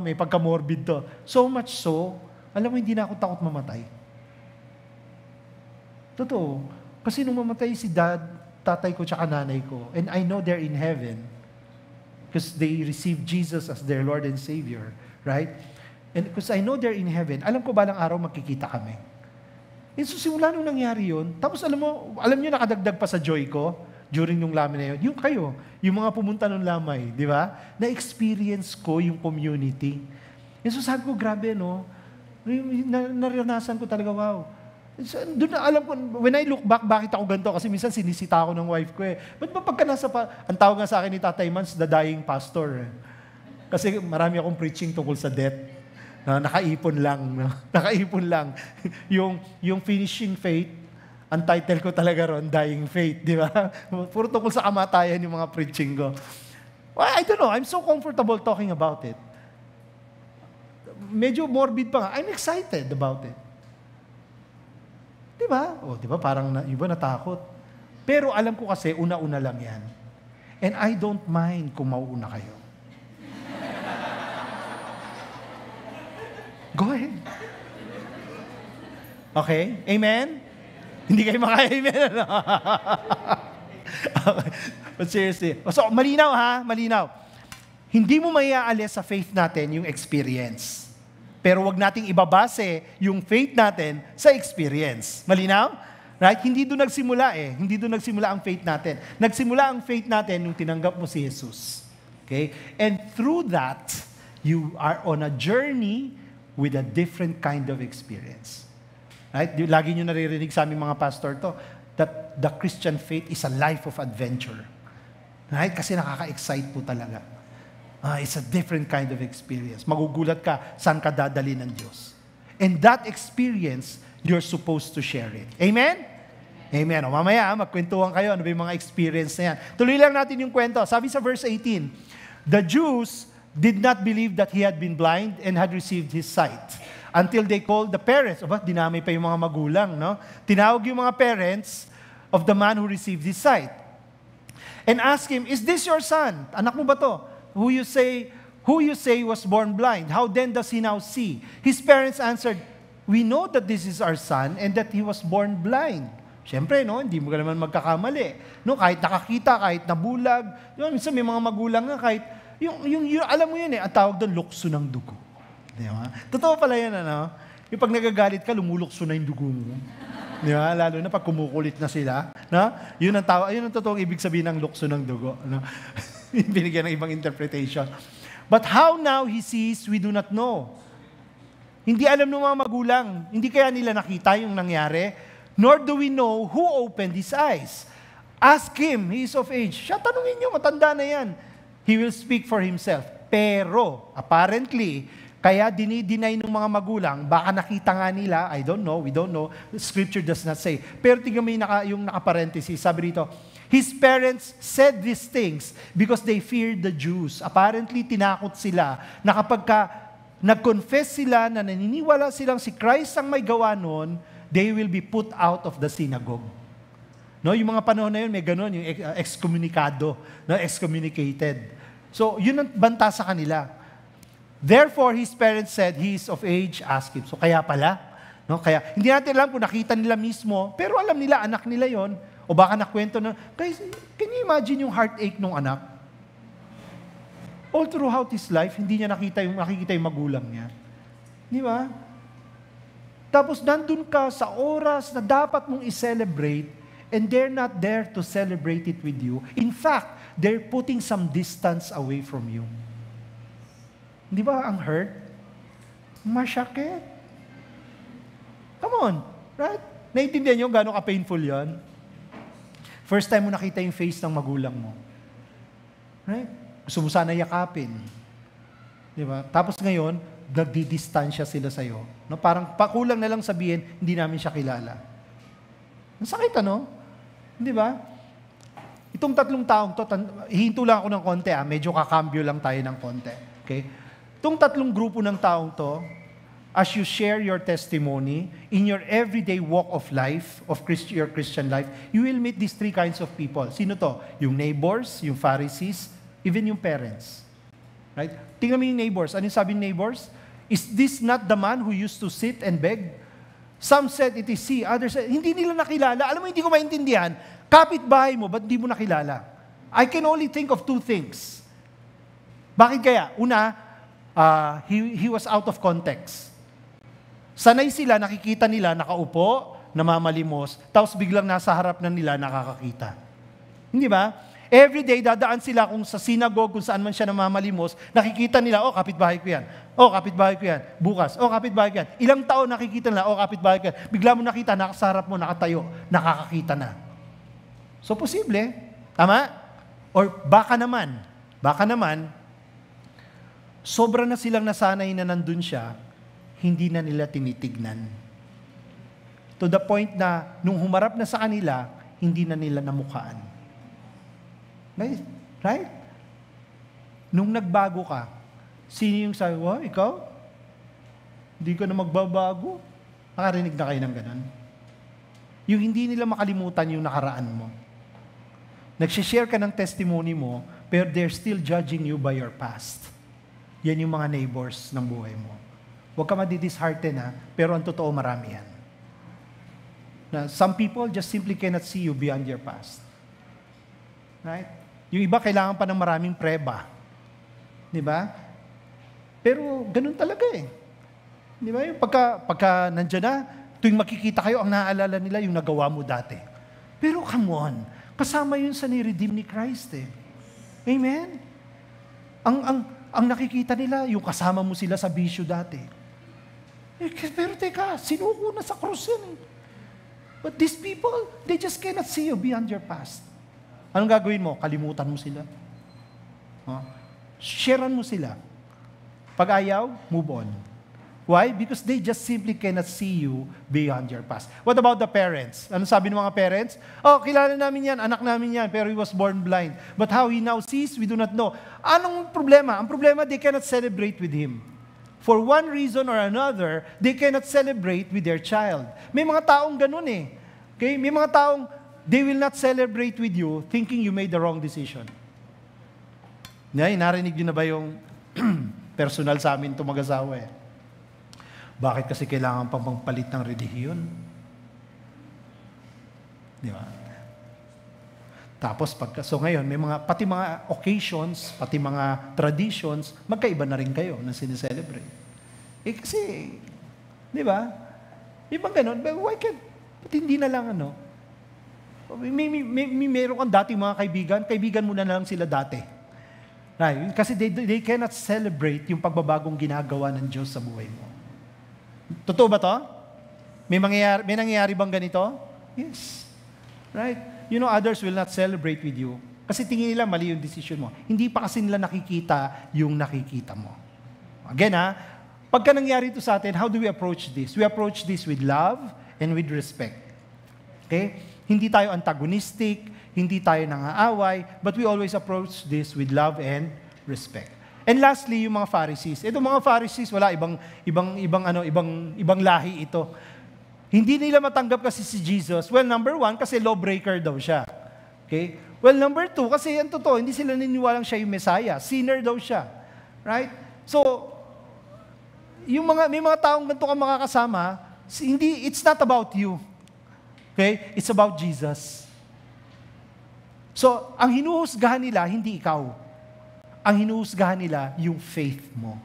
may pagka-morbid to. So much so, alam mo, hindi na ako takot mamatay. Totoo. Kasi nung mamatay si dad, tatay ko tsaka nanay ko, and I know they're in heaven because they received Jesus as their Lord and Savior, right? And because I know they're in heaven, alam ko balang araw magkikita kami. And so simula nung nangyari yun, tapos alam nyo nakadagdag pa sa joy ko during nung lamay na yun, yung kayo, yung mga pumunta nung lamay, di ba? Na-experience ko yung community. And so sabi ko, grabe, no? Naranasan ko talaga, wow. Doon na alam ko, when I look back, bakit ako ganito? Kasi minsan sinisita ako ng wife ko eh. Ba't ba pagka ang tawag nga sa akin ni Tatay Mans, the dying pastor. Kasi marami akong preaching tungkol sa death. Nakaipon lang. Nakaipon lang. yung finishing faith, ang title ko talaga ron, Dying Faith, di ba? Puro tungkol sa kamatayan yung mga preaching ko. Well, I don't know, I'm so comfortable talking about it. Medyo morbid pa nga. I'm excited about it. Di ba? Di ba? Parang iba natakot. Pero alam ko kasi, una-una lang yan. And I don't mind kung mauuna kayo. Go ahead. Okay? Amen? Hindi kayo maka-amen. Okay. But seriously. So, malinaw ha? Malinaw. Hindi mo maiaalis sa faith natin yung experience. Pero wag nating ibabase yung faith natin sa experience. Malinaw? Right? Hindi doon nagsimula eh. Hindi doon nagsimula ang faith natin. Nagsimula ang faith natin nung tinanggap mo si Jesus. Okay? And through that, you are on a journey with a different kind of experience. Right? Lagi nyo naririnig sa aming mga pastor to, that the Christian faith is a life of adventure. Right? Kasi nakaka-excite po talaga. It's a different kind of experience. Magugulat ka, saan ka dadali ng Diyos. And that experience, you're supposed to share it. Amen? Amen. O mamaya, magkwentuhan kayo. Ano ba yung mga experience na yan? Tuloy lang natin yung kwento. Sabi sa verse 18, the Jews did not believe that he had been blind and had received his sight until they called the parents. Dinamay pa yung mga magulang, no? Tinawag yung mga parents of the man who received his sight and asked him, is this your son? Anak mo ba to? Who you say was born blind? How then does he now see? His parents answered, we know that this is our son and that he was born blind. Siyempre, no, hindi mo ka naman magkakamali. No, kahit nakakita, kahit nabulag. Minsan may mga magulang nga kahit, yung alam mo yun ang tawag doon, lukso ng dugo. Di ba? Totoo pala yan, ano? Yung pag nagagalit ka, lumulukso na yung dugo mo. Di ba? Lalo na pag kumukulit na sila. No? Yun ang totoong ibig sabihin ng lukso ng dugo. No? Binigyan ng ibang interpretation. But how now he sees, we do not know. Hindi alam ng mga magulang. Hindi kaya nila nakita yung nangyari. Nor do we know who opened his eyes. Ask him, he is of age. Siya, tanungin niyo, matanda na yan. He will speak for himself. Pero, apparently, kaya dinideny ng mga magulang, baka nakita nga nila, I don't know, we don't know, Scripture does not say. Pero tingnan mo yung naka-parenthesis, sabi rito, his parents said these things because they feared the Jews. Apparently, tinakot sila na kapag nag-confess sila na naniniwala silang si Christ ang may gawa nun, they will be put out of the synagogue. No, yung mga panahon na yun, may ganun, yung excommunicado, no, excommunicated. So, yun ang banta sa kanila. Therefore, his parents said, he is of age, ask him. So, kaya pala, no, kaya, hindi natin alam kung nakita nila mismo, pero alam nila, anak nila yon. O baka nakwento na, guys, can you imagine yung heartache ng anak? All throughout his life, hindi niya nakikita yung magulang niya. Di ba? Tapos nandun ka sa oras na dapat mong i-celebrate and they're not there to celebrate it with you. In fact, they're putting some distance away from you. Di ba ang hurt? Masyakit. Come on, right? Naintindihan niyo gano'ng ka-painful yan? First time mo nakita yung face ng magulang mo. Right? Gusto mo sana yakapin. Di ba? Tapos ngayon, nagdidistansya sila sa'yo. No? Parang pakulang na lang sabihin, hindi namin siya kilala. Nasakit, ano? Di ba? Itong tatlong taong to, hihinto lang ako ng konti, medyo kakambyo lang tayo ng konti. Okay? Itong tatlong grupo ng taong to, as you share your testimony in your everyday walk of life, of your Christian life, you will meet these three kinds of people. Sino to? Yung neighbors, yung Pharisees, even yung parents. Right? Tingnan mo yung neighbors. Ano yung sabi ng neighbors? Is this not the man who used to sit and beg? Some said it is he. Others said, hindi nila nakilala. Alam mo, hindi ko maintindihan. Kapitbahay mo, ba't hindi mo nakilala? I can only think of two things. Bakit kaya? Una, he was out of context. Sanay sila, nakikita nila, nakaupo, namamalimos, tapos biglang nasa harap na nila nakakakita. Hindi ba? Every day, dadaan sila kung sa synagogue, kung saan man siya namamalimos, nakikita nila, oh, kapitbahay ko yan. Oh, kapitbahay ko yan. Bukas, oh, kapitbahay ko yan. Ilang taon nakikita nila, oh, kapitbahay ko yan. Bigla mo nakita, nakasarap mo, nakatayo, nakakakita na. So, posible. Tama? Or baka naman, sobra na silang nasanay na nandun siya, hindi na nila tinitignan. To the point na, nung humarap na sa kanila, hindi na nila namukhaan. Right? Nung nagbago ka, sino yung sabi, wow, ikaw? Hindi ka na magbabago? Nakarinig na kayo ng ganun? Yung hindi nila makalimutan yung nakaraan mo. Nagsishare ka ng testimony mo, pero they're still judging you by your past. Yan yung mga neighbors ng buhay mo. Huwag ka madidishearten pero ang totoo marami yan. Na some people just simply cannot see you beyond your past. Right? Yung iba kailangan pa ng maraming preba. Di ba? Pero ganun talaga eh. Di ba? Yung pagka nandyan na, tuwing makikita kayo, ang naaalala nila yung nagawa mo dati. Pero come on, kasama yun sa ni-redeem ni Christ eh. Amen? Ang nakikita nila, yung kasama mo sila sa bisyo dati. Pero teka, sinuko na sa krus yan eh. But these people, they just cannot see you beyond your past. Anong gagawin mo? Kalimutan mo sila. Sharean mo sila. Pag ayaw, move on. Why? Because they just simply cannot see you beyond your past. What about the parents? Ano sabi ng mga parents? Oh, kilala namin yan, anak namin yan, pero he was born blind. But how he now sees, we do not know. Anong problema? Ang problema, they cannot celebrate with him. For one reason or another, they cannot celebrate with their child. May mga taong ganun eh. Okay? May mga taong they will not celebrate with you thinking you made the wrong decision. Narinig niyo na ba yung personal sa amin itong mag-asawa eh? Bakit kasi kailangan pang magpalit ng relihiyon? Di ba? Tapos, so ngayon, pati mga occasions, pati mga traditions, magkaiba na rin kayo na sineselebrate. Kasi, di ba? Ibang ganun, why can't, hindi na lang meron kang dating mga kaibigan mo na lang sila dati. Right? Kasi they cannot celebrate yung pagbabagong ginagawa ng Diyos sa buhay mo. Totoo ba to? May nangyayari bang ganito? Yes. Right? You know, others will not celebrate with you. Kasi tingin nila mali yung decision mo. Hindi pa kasi nila nakikita yung nakikita mo. Again pagka nangyari ito sa atin, how do we approach this? We approach this with love and with respect. Okay? Hindi tayo antagonistic, hindi tayo nangaaway, but we always approach this with love and respect. And lastly, yung mga Pharisees. Itong mga Pharisees, wala ibang lahi ito. Hindi nila matanggap kasi si Jesus. Well, number one, kasi lawbreaker daw siya. Okay? Well, number two, kasi yan totoo, hindi sila naniniwalang siya yung Messiah. Sinner daw siya. Right? So, may mga taong ganito kang makakasama, it's not about you. Okay? It's about Jesus. So, ang hinuhusgahan nila, hindi ikaw. Ang hinuhusgahan nila, yung faith mo.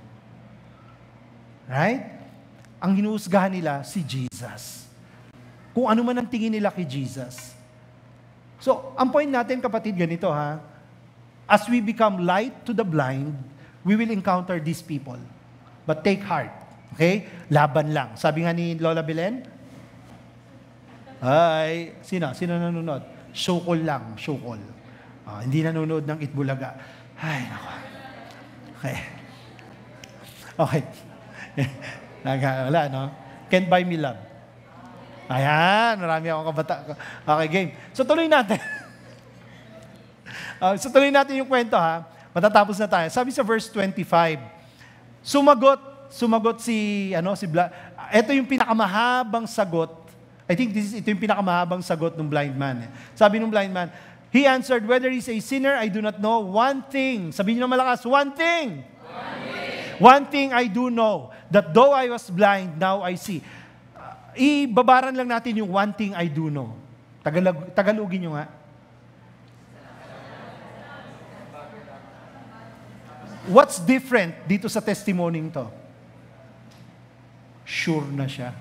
Right? Ang hinuhusgahan nila, si Jesus. Kung ano man ang tingin nila kay Jesus. So, ang point natin, kapatid, ganito as we become light to the blind, we will encounter these people. But take heart. Okay? Laban lang. Sabi nga ni Lola Belen, ay, sino nanonood? Showcall lang, showcall. Hindi nanonood ng Itbulaga. Ay, nako. Okay. Wala, no? Can't buy me love. Ayan, marami akong kabata. Okay, game. So, tuloy natin. Tuloy natin yung kwento, Matatapos na tayo. Sabi sa verse 25, sumagot si ito yung pinakamahabang sagot. I think ito yung pinakamahabang sagot ng blind man. Sabi ng blind man, he answered, whether he's a sinner, I do not know. One thing. Sabihin niyo na malakas, one thing. One thing I do know, that though I was blind, now I see. Ibabaran lang natin yung one thing I do know. Tagalogin nyo nga. What's different dito sa testimony to? Sure na siya.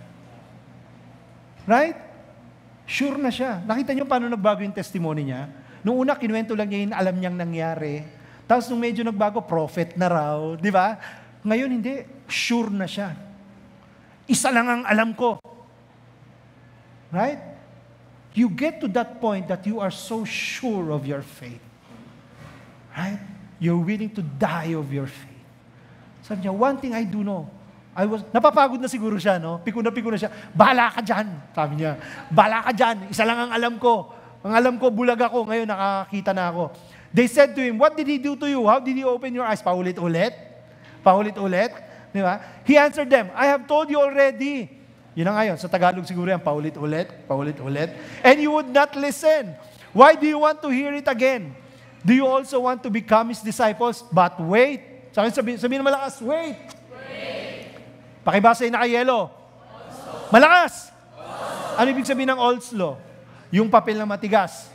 Right? Sure na siya. Nakita niyo paano nagbago yung testimony niya? Nung una, kinuwento lang niya yung alam niyang nangyari. Tapos nung medyo nagbago, prophet na raw. Di ba? Ngayon hindi. Sure na siya. Isa lang ang alam ko. Right? You get to that point that you are so sure of your faith. Right? You're willing to die of your faith. Sabi niya, one thing I do know, napapagod na siguro siya, no? Piko na siya. Bahala ka dyan, sabi niya. Bahala ka dyan, isa lang ang alam ko. Ang alam ko, bulag ako. Ngayon, nakakita na ako. They said to him, what did he do to you? How did he open your eyes? Paulit-ulit? Paulit-ulit? Di ba? He answered them, I have told you already. Yun na ngayon. Sa Tagalog siguro yan, paulit-ulit, paulit-ulit. And you would not listen. Why do you want to hear it again? Do you also want to become His disciples? But wait. Sabihin na malakas, wait. Pakibasa yung naka-yellow. Malakas. Ano ibig sabihin ng Olslo? Yung papel na matigas.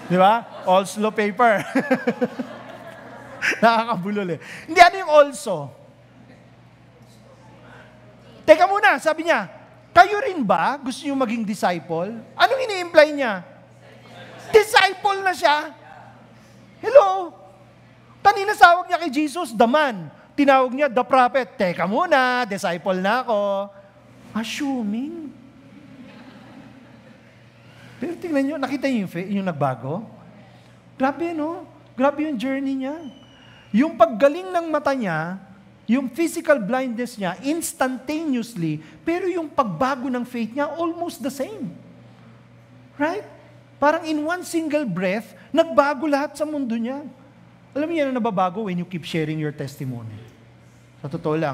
Di ba? Olslo paper. Nakakabulol eh. Hindi, ano yung also? Teka muna, sabi niya, kayo rin ba gusto niyo maging disciple? Anong ini-imply niya? Disciple na siya. Hello? Kanina sawag niya kay Jesus, the man. Tinawag niya, the prophet. Teka muna, disciple na ako. Assuming. Pero tingnan niyo, nakita niyo yung nagbago? Grabe, no? Grabe yung journey niya. Yung paggaling ng mata niya, yung physical blindness niya, instantaneously, pero yung pagbago ng faith niya, almost the same. Right? Parang in one single breath, nagbago lahat sa mundo niya. Alam niyo yan na nababago when you keep sharing your testimony. Sa totoo lang,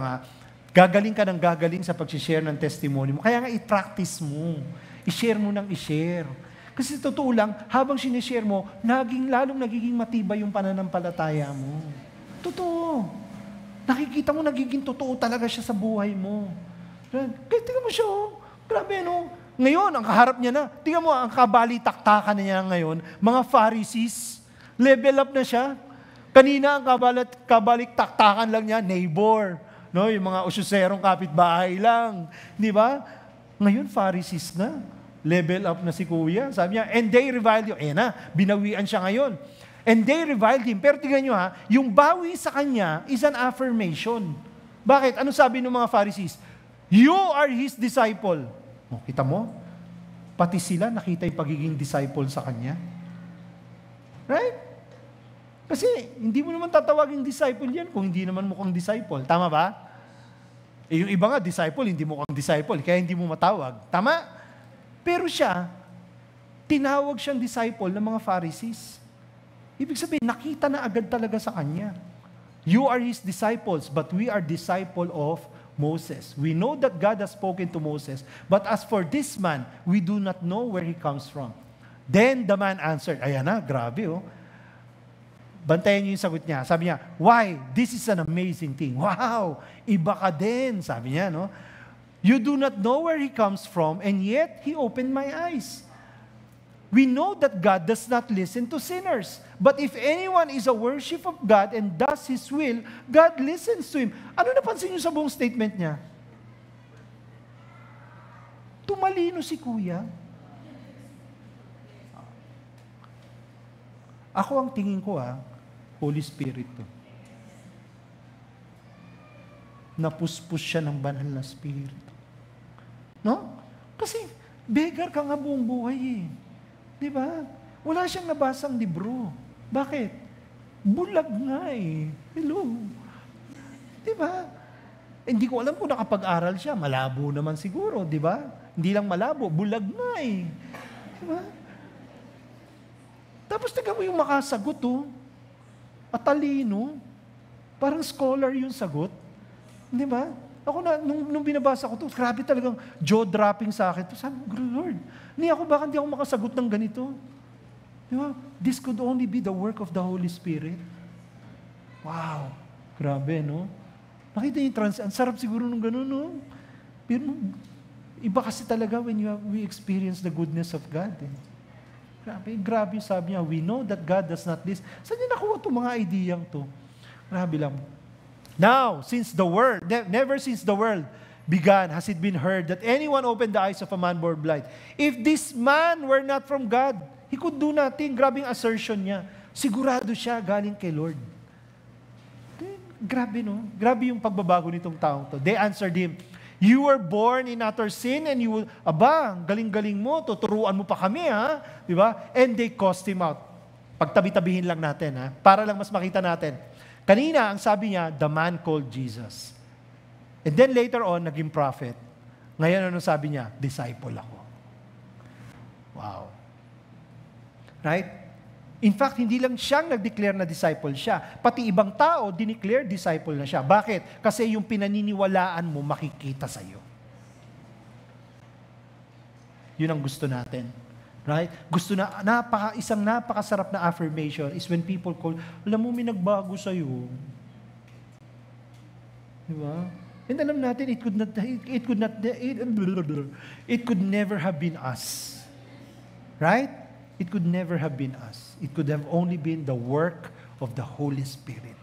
gagaling ka ng gagaling sa pag-share ng testimony mo. Kaya nga i-practice mo. I-share mo ng i-share. Kasi sa totoo lang, habang sinishare mo, lalong nagiging matibay yung pananampalataya mo. Totoo. Nakikita mo, nagiging totoo talaga siya sa buhay mo. Kaya tingnan mo siya, oh. Grabe, no? Ngayon, ang kaharap niya na. Tingnan mo, ang kabalitaktakan na niya ngayon, mga Pharisees, level up na siya. Kanina, ang kabalik-taktakan lang niya, neighbor. No? Yung mga ususerong kapitbahay lang. Di ba? Ngayon, Pharisees na. Level up na si Kuya. Sabi niya, and they reviled him. Na, binawian siya ngayon. And they reviled him. Pero tingnan nyo yung bawi sa kanya is an affirmation. Bakit? Ano sabi ng mga Pharisees? You are His disciple. Oh, kita mo? Pati sila nakita yung pagiging disciple sa kanya. Right? Kasi hindi mo naman tatawaging disciple yan kung hindi naman mukhang disciple. Tama ba? Yung iba nga, disciple, hindi mukhang disciple, kaya hindi mo matawag. Tama? Pero siya, tinawag siyang disciple ng mga Pharisees. Ibig sabihin, nakita na agad talaga sa kanya. You are His disciples, but we are disciple of Moses. We know that God has spoken to Moses, but as for this man, we do not know where he comes from. Then the man answered, ayan na, grabe oh. Bantayan niyo yung sagot niya. Sabi niya, why? This is an amazing thing. Wow! Iba ka din, sabi niya, no? You do not know where he comes from, and yet he opened my eyes. We know that God does not listen to sinners. But if anyone is a worship of God and does His will, God listens to him. Ano napansin niyo sa buong statement niya? Tumalino si Kuya. Ako ang tingin ko Holy Spirit to. Napuspos siya ng banal na Spirit. No? Kasi beggar ka nga buong buhay eh. Di ba? Wala siyang nabasang libro. Bakit? Bulag nga eh. Hello. Di ba? Hindi ko alam kung nakapag-aral siya. Malabo naman siguro, di ba? Hindi lang malabo, bulag nga eh. Di ba? Tapos tingnan mo yung makasagot at talino. Parang scholar yung sagot. Di ba? Ako na, nung binabasa ko to, grabe talagang jaw-dropping sa akin. Sabi ko, Lord, baka hindi ako makasagot ng ganito. Di ba? This could only be the work of the Holy Spirit. Wow. Grabe, no? Nakita yung ang sarap siguro nung gano'n, no? Pero iba kasi talaga when we experience the goodness of God. Grabe sabi niya, we know that God does not this. Saan niya nakuha itong mga ideyang to? Grabe lang. Now, since the world, never since the world began has it been heard that anyone opened the eyes of a man born blind? If this man were not from God, he could do nothing. Grabe yung assertion niya. Sigurado siya galing kay Lord. Grabe, no? Grabe yung pagbabago nitong taong to. They answered him, you were born in utter sin and you will, galing-galing mo, tuturuan mo pa kami, ha? Di ba? And they cast him out. Pagtabi-tabihin lang natin, ha? Para lang mas makita natin. Kanina, ang sabi niya, the man called Jesus. And then later on, naging prophet. Ngayon, ano sabi niya? Disciple ako. Wow. Right? In fact, hindi lang siyang nag-declare na disciple siya. Pati ibang tao, dineclare disciple na siya. Bakit? Kasi yung pinaniniwalaan mo, makikita sa'yo. Yun ang gusto natin. Right? Gusto na, isang napakasarap na affirmation is when people call, alam mo, may nagbago sa'yo. Di ba? And alam natin, it could never have been us. Right? It could never have been us. It could have only been the work of the Holy Spirit.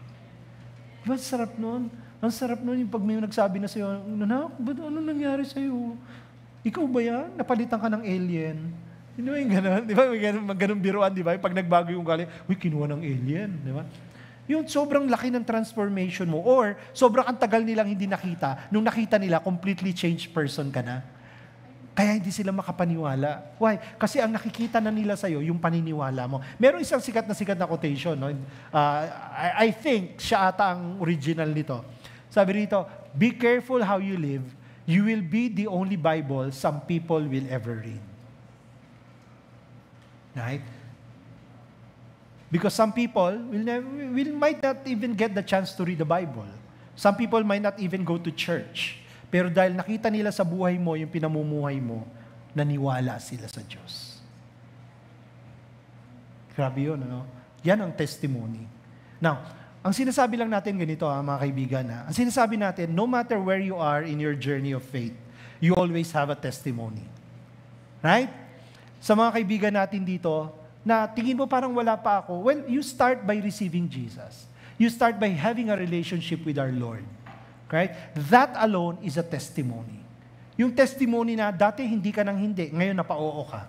Diba, sarap nun? Ang sarap nun yung pag may nagsabi na sa'yo, ano nangyari sa'yo? Ikaw ba yan? Napalitan ka ng alien. Di ba yung gano'n? Di ba may ganun biruan, di ba? Pag nagbago yung galing, kinuha ng alien. Di ba? Yung sobrang laki ng transformation mo or sobrang ang tagal nilang hindi nakita, nung nakita nila, completely changed person ka na. Kaya hindi sila makapaniwala. Why? Kasi ang nakikita na nila sa'yo, yung paniniwala mo. Meron isang sikat na quotation. No? I think siya ata ang original nito. Sabi rito, be careful how you live. You will be the only Bible some people will ever read. Right? Because some people might not even get the chance to read the Bible. Some people might not even go to church. Pero dahil nakita nila sa buhay mo, yung pinamumuhay mo, naniwala sila sa Diyos. Grabe yun, ano? Yan ang testimony. Now, ang sinasabi lang natin ganito, mga kaibigan, ang sinasabi natin, no matter where you are in your journey of faith, you always have a testimony. Right? Sa mga kaibigan natin dito, na tingin mo parang wala pa ako, well, you start by receiving Jesus. You start by having a relationship with our Lord. Right? That alone is a testimony. Yung testimony na dati hindi ka nang hindi, ngayon napa-oo ka.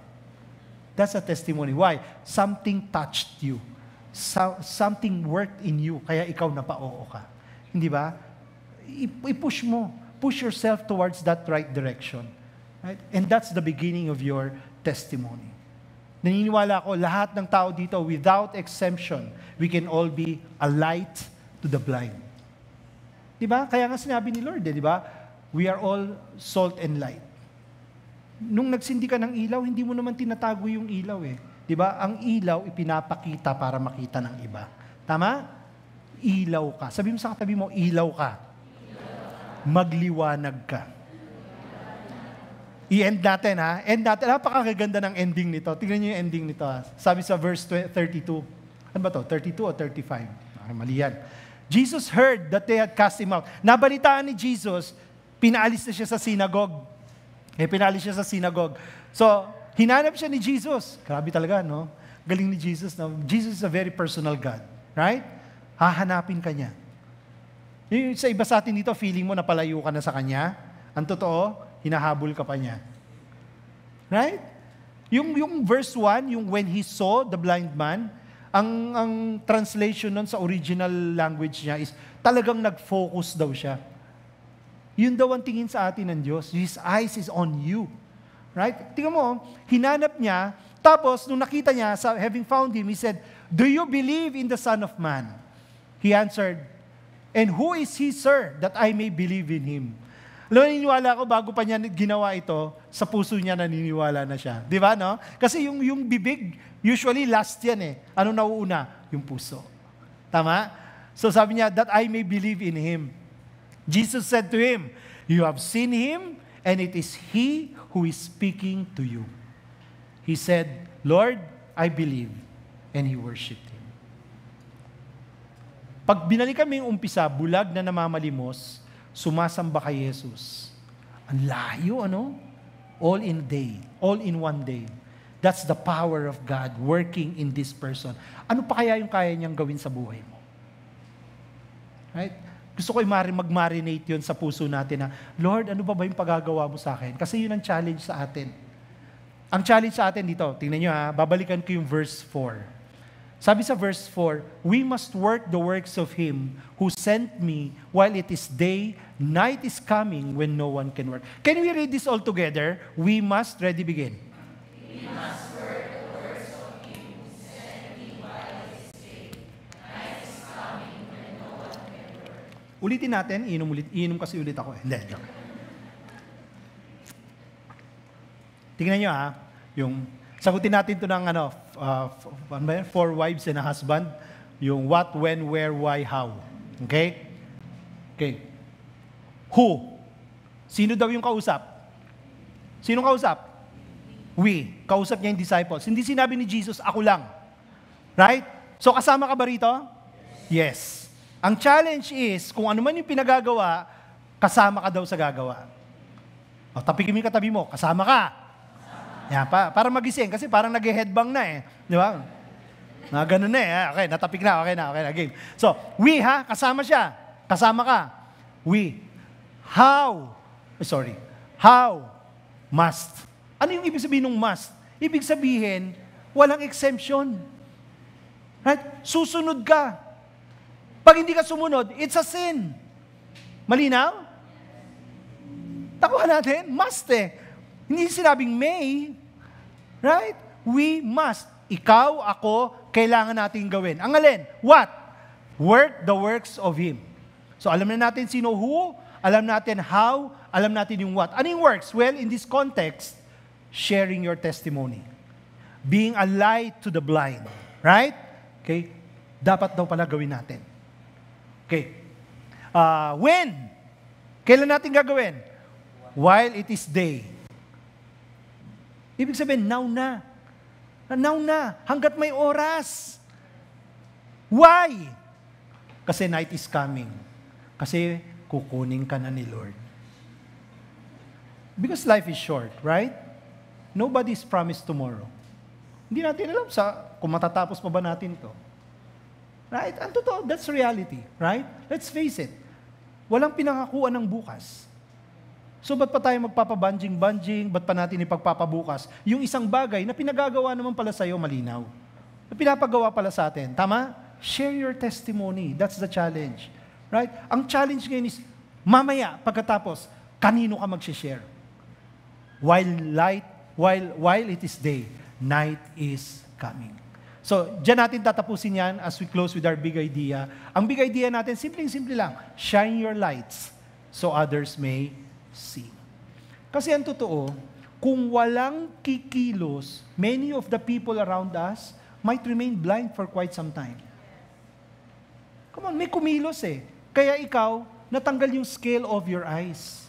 That's a testimony. Why? Something touched you. Something worked in you, kaya ikaw napa-oo ka. Hindi ba? I-push mo. Push yourself towards that right direction. Right? And that's the beginning of your testimony. Naniniwala ako, lahat ng tao dito, without exemption, we can all be a light to the blind. Diba? Kaya nga sinabi ni Lord, diba? We are all salt and light. Nung nagsindi ka ng ilaw, hindi mo naman tinatago yung ilaw eh. Diba? Ang ilaw, ipinapakita para makita ng iba. Tama? Ilaw ka. Sabi mo sa katabi mo, ilaw ka. Magliwanag ka. I-end natin, ha? End natin. Napakaganda ng ending nito. Tingnan niyo yung ending nito, ha? Sabi sa verse 32. Ano ba to? 32 o 35? Mali yan. Jesus heard that they had cast him out. Nabalitaan ni Jesus, pinaalis na siya sa synagogue. Pinaalis siya sa synagogue. So, hinanap siya ni Jesus. Grabe talaga, no? Galing ni Jesus. No? Jesus is a very personal God. Right? Hahanapin ka niya. Yung sa iba sa atin dito, feeling mo na palayo ka na sa Kanya. Ang totoo, hinahabol ka pa niya. Right? Yung verse 1, yung when he saw the blind man, ang translation nun sa original language niya is talagang nag-focus daw siya. Yun daw ang tingin sa atin ng Diyos. His eyes is on you. Right? Tingnan mo, hinanap niya, tapos nung nakita niya, having found him, he said, do you believe in the Son of Man? He answered, and who is he, sir, that I may believe in him? Alam, naniniwala ako, bago pa niya ginawa ito, sa puso niya naniniwala na siya. Di ba, no? Kasi yung bibig, usually last yan eh. Ano nauuna? Yung puso. Tama? So sabi niya, that I may believe in him. Jesus said to him, you have seen him, and it is he who is speaking to you. He said, Lord, I believe. And he worshipped him. Pag binalik kami yung umpisa, bulag na namamalimos, sumasamba kay Jesus. Ang layo, ano? All in day. All in one day. That's the power of God working in this person. Ano pa kaya yung kaya niyang gawin sa buhay mo? Right? Gusto ko mag-marinate yun sa puso natin na, Lord, ano ba yung pagagawa mo sa akin? Kasi yun ang challenge sa atin. Ang challenge sa atin dito, tingnan nyo babalikan ko yung verse 4. Sabi sa verse 4, we must work the works of Him who sent me while it is day, night is coming when no one can work. Can we read this all together? We must, ready, begin. We must work the works of Him who sent me while it is day, night is coming when no one can work. Ulitin natin, iinom kasi ulit ako. Hindi, joke. Tingnan nyo yung sagutin natin to ng 4 wives and a husband, yung what, when, where, why, how. Okay? Okay. Who? Sino daw yung kausap? Sinong kausap? We. Kausap niya yung disciples. Hindi sinabi ni Jesus, ako lang. Right? So kasama ka ba rito? Yes. Ang challenge is, kung ano man yung pinagagawa, kasama ka daw sa gagawa. O, tapikin mo yung katabi mo, kasama ka. Yan, para magising, kasi parang nag-headbang na Di ba? Ganun na Okay, natapik na, okay na, game. So, we kasama siya. Kasama ka. We. How? Must. Ano yung ibig sabihin ng must? Ibig sabihin, walang exemption. Right? Susunod ka. Pag hindi ka sumunod, it's a sin. Malinaw? Takuha natin, must Hindi sinabing may. Right? We must. Ikaw, ako, kailangan natin gawin. Ang alin? What? Work the works of Him. So alam na natin sino who, alam natin how, alam natin yung what. Ano yung works? Well, in this context, sharing your testimony. Being a light to the blind. Right? Okay? Dapat daw pala gawin natin. Okay. When? Kailan natin gagawin? While it is day. Ibig sabihin, now na. Now na. Hanggat may oras. Why? Kasi night is coming. Kasi kukunin ka na ni Lord. Because life is short, right? Nobody is promised tomorrow. Hindi natin alam kung matatapos pa ba natin to. Right? Ang totoo, that's reality. Right? Let's face it. Walang pinangakuan ng bukas. So, ba't pa tayo magpapabanjing-banjing? Ba't pa natin ipagpapabukas? Yung isang bagay na pinagagawa naman pala sa'yo, malinaw. Na pinapagawa pala sa atin. Tama? Share your testimony. That's the challenge. Right? Ang challenge ngayon is, mamaya, pagkatapos, kanino ka mag-share? While it is day, night is coming. So, dyan natin tatapusin yan as we close with our big idea. Ang big idea natin, simpleng-simple lang. Shine your lights so others may see. Kasi ang totoo, kung walang kikilos, many of the people around us might remain blind for quite some time. Come on, may kumilos Kaya ikaw, natanggal yung scale of your eyes.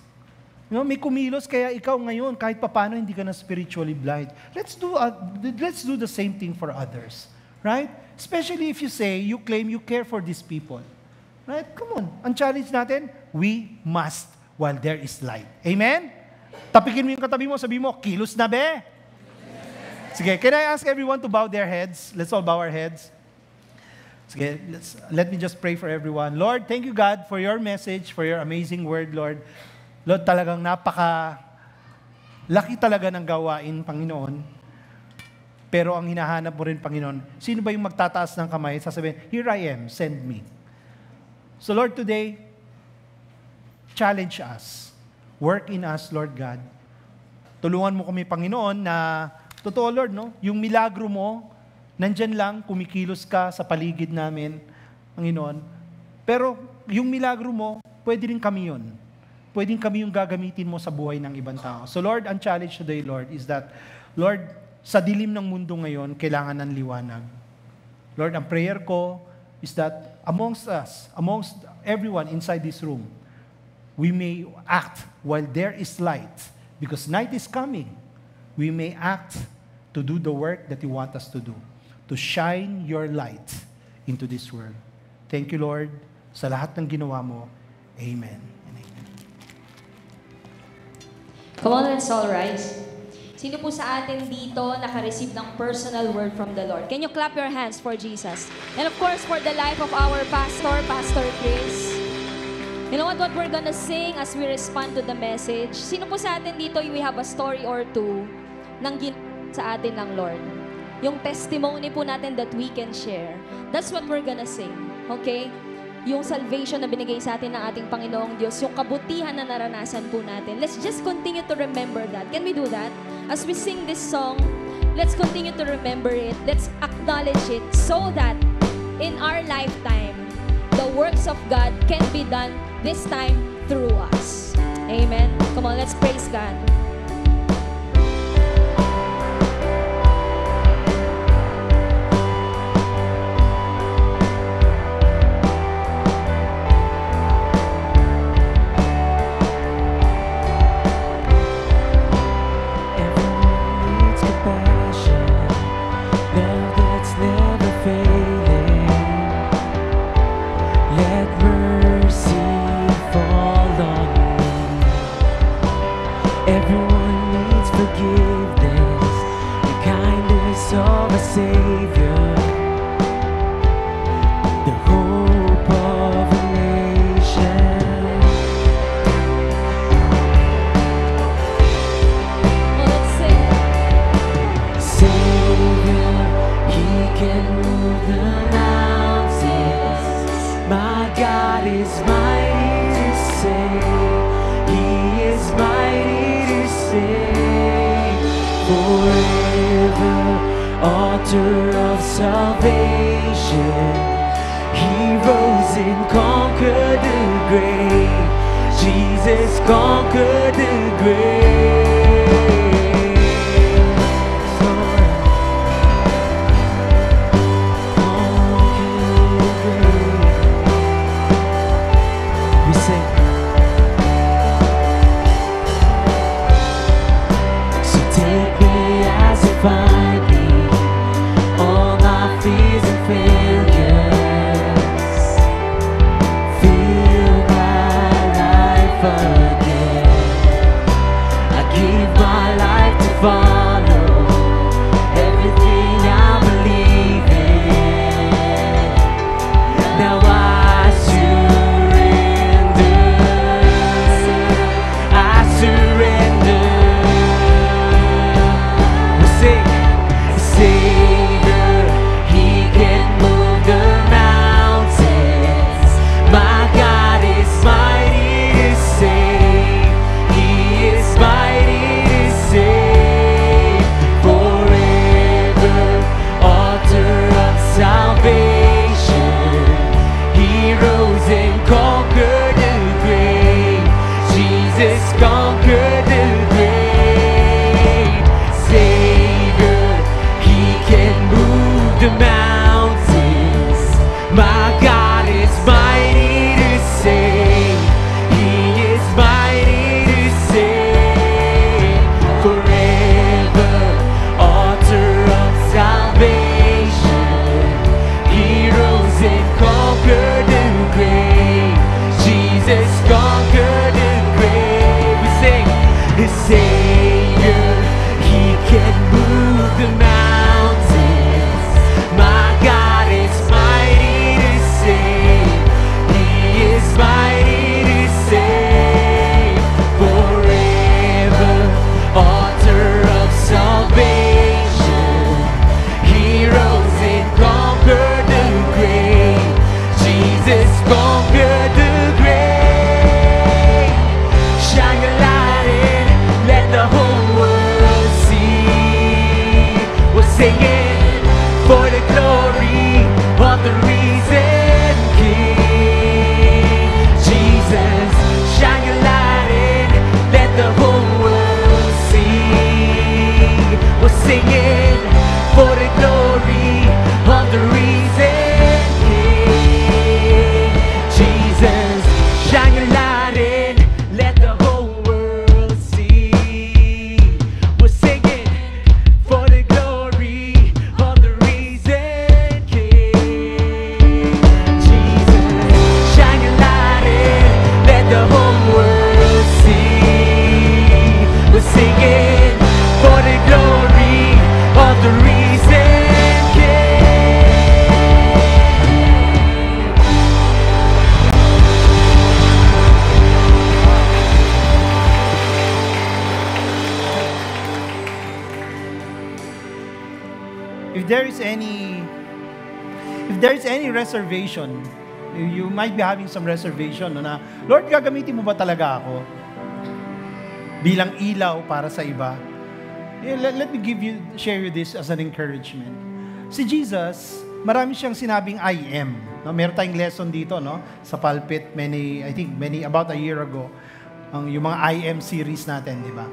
May kumilos, kaya ikaw ngayon, kahit papano hindi ka na spiritually blind. Let's do the same thing for others. Right? Especially if you claim you care for these people. Right? Come on. Ang challenge natin, we must while there is light. Amen? Tapikin mo yung katabi mo, sabi mo, kilos na be? Sige, can I ask everyone to bow their heads? Let's all bow our heads. Sige, let me just pray for everyone. Lord, thank you God for your message, for your amazing word, Lord. Lord, talagang laki talaga ng gawain, Panginoon. Pero ang hinahanap mo rin, Panginoon, sino ba yung magtataas ng kamay, sasabihin, here I am, send me. So Lord, today, challenge us. Work in us, Lord God. Tulungan mo kami, Panginoon, na totoo, Lord, yung milagro mo, nandyan lang, kumikilos ka sa paligid namin, Panginoon. Pero yung milagro mo, pwede rin kami yun. Pwedeng kami yung gagamitin mo sa buhay ng ibang tao. So Lord, ang challenge today, Lord, is that, Lord, sa dilim ng mundo ngayon, kailangan ng liwanag. Lord, ang prayer ko is that amongst us, amongst everyone inside this room, we may act while there is light. Because night is coming. We may act to do the work that you want us to do. To shine your light into this world. Thank you, Lord, sa lahat ng ginawa mo. Amen. Come on, let's all rise. Sino po sa atin dito naka-receive ng personal word from the Lord? Can you clap your hands for Jesus? And of course, for the life of our pastor, Pastor Chris. You know what we're gonna sing as we respond to the message? Sino po sa atin dito, we have a story or two ng ginawa sa atin ng Lord? Yung testimony po natin that we can share. That's what we're gonna sing. Okay? Yung salvation na binigay sa atin ng ating Panginoong Diyos, yung kabutihan na naranasan po natin. Let's just continue to remember that. Can we do that? As we sing this song, let's continue to remember it. Let's acknowledge it so that in our lifetime, the works of God can be done this time through us. Amen. Come on, let's praise God. if there is any reservation, you might be having some reservation na, Lord, gagamitin mo ba talaga ako bilang ilaw para sa iba? Let me share you this as an encouragement. Si Jesus, marami siyang sinabing I am. No, meron tayong lesson dito, no, sa pulpit about a year ago, yung mga I am series natin, di ba?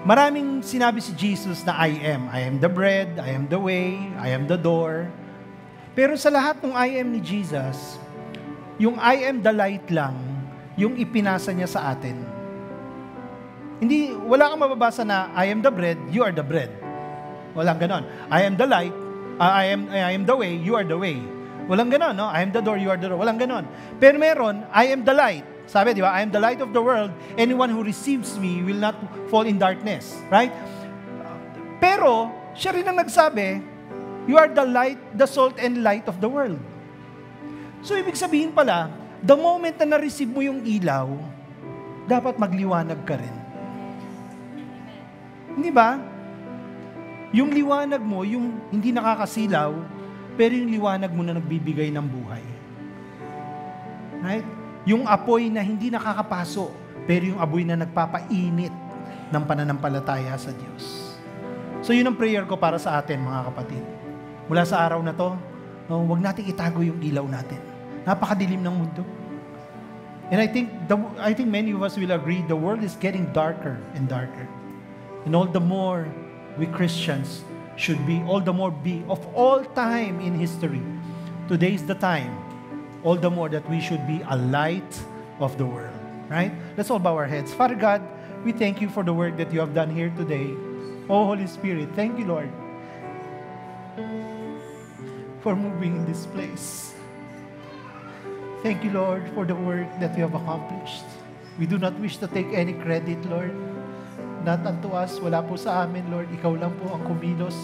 Maraming sinabi si Jesus na I am. I am the bread, I am the way, I am the door. Pero sa lahat ng I am ni Jesus, yung I am the light lang, yung ipinasa niya sa atin. Wala kang mababasa na I am the bread, you are the bread. Walang ganon. I am the light, I am the way, you are the way. Walang ganon, no? I am the door, you are the door. Walang ganon. Pero meron, I am the light. Sabi, di ba? I am the light of the world. Anyone who receives me will not fall in darkness. Right? Pero, siya rin ang nagsabi, you are the light, the salt and light of the world. So, ibig sabihin pala, the moment na na-receive mo yung ilaw, dapat magliwanag ka rin. Hindi ba? Yung liwanag mo, yung hindi nakakasilaw, pero yung liwanag mo na nagbibigay ng buhay. Right? Yung apoy na hindi nakakapaso, pero yung apoy na nagpapainit ng pananampalataya sa Diyos. So, yun ang prayer ko para sa atin, mga kapatid. Mula sa araw na to, no, huwag natin itago yung ilaw natin. Napakadilim ng mundo. And I think many of us will agree the world is getting darker and darker. And all the more we Christians should be, all the more be, of all time in history, today is the time, all the more that we should be a light of the world. Right? Let's all bow our heads. Father God, we thank you for the work that you have done here today. Oh, Holy Spirit, thank you, Lord, for moving in this place. Thank you, Lord, for the work that you have accomplished. We do not wish to take any credit, Lord. Not unto us, wala po sa amin, Lord. Ikaw lang po ang kumilos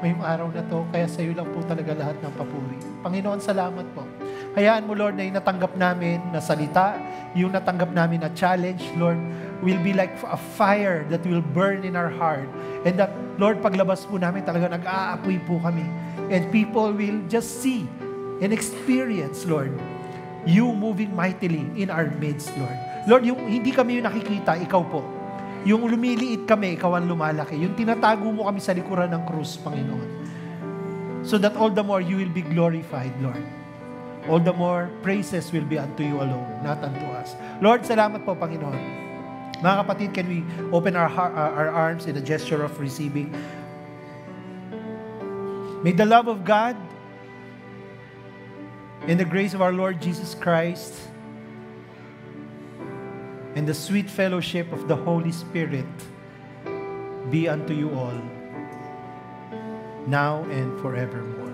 ngayong araw na to, kaya sa iyo lang po talaga lahat ng papuri. Panginoon, salamat po. Hayaan mo, Lord, na yung natanggap namin na salita, yung natanggap namin na challenge, Lord, will be like a fire that will burn in our heart. And that, Lord, paglabas po namin, talaga nag-aapoy po kami. And people will just see and experience, Lord, you moving mightily in our midst, Lord. Lord, yung hindi kami yung nakikita, ikaw po. Yung lumiliit kami, ikaw ang lumalaki. Yung tinatago mo kami sa likuran ng krus, Panginoon. So that all the more you will be glorified, Lord. All the more praises will be unto you alone, not unto us. Lord, salamat po, Panginoon. Mga kapatid, can we open our arms in a gesture of receiving? May the love of God and the grace of our Lord Jesus Christ and the sweet fellowship of the Holy Spirit be unto you all, now and forevermore.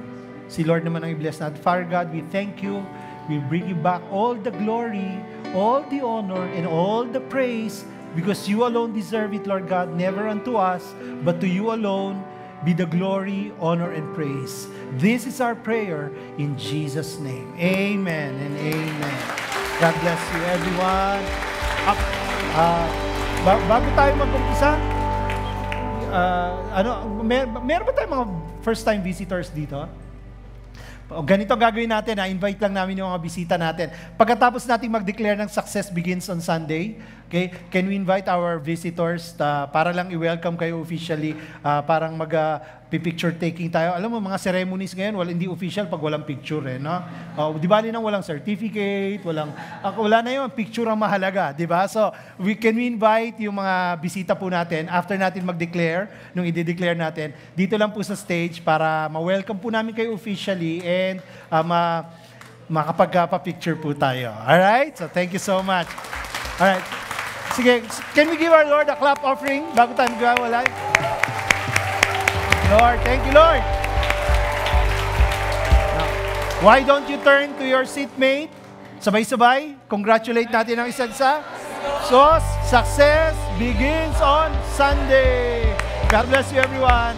Si Lord naman ang i-bless natin. Father God, we thank you. We bring you back all the glory, all the honor, and all the praise, because you alone deserve it, Lord God, never unto us, but to you alone be the glory, honor, and praise. This is our prayer in Jesus' name. Amen and amen. God bless you, everyone. Bago tayo mag-umpisa, meron ba tayong mga first-time visitors dito? Ganito gagawin natin, invite lang namin yung mga bisita natin. Pagkatapos natin mag-declare ng success begins on Sunday, okay, can we invite our visitors para lang i-welcome kayo officially, parang mag-picture taking tayo. Alam mo, mga ceremonies ngayon, hindi official pag walang picture, no? Di ba nang walang certificate, wala na yun, picture ang mahalaga, di ba? So, can we invite yung mga bisita po natin after natin mag-declare, nung i-declare natin, dito lang po sa stage para ma-welcome po namin kayo officially and makapagpa-picture po tayo. Alright? So, thank you so much. Alright. Sige, can we give our Lord a clap offering bago tayo magwawalay? Lord, thank you, Lord. Now, why don't you turn to your seatmate? Sabay-sabay, congratulate natin ang isa't isa. So, success begins on Sunday. God bless you, everyone.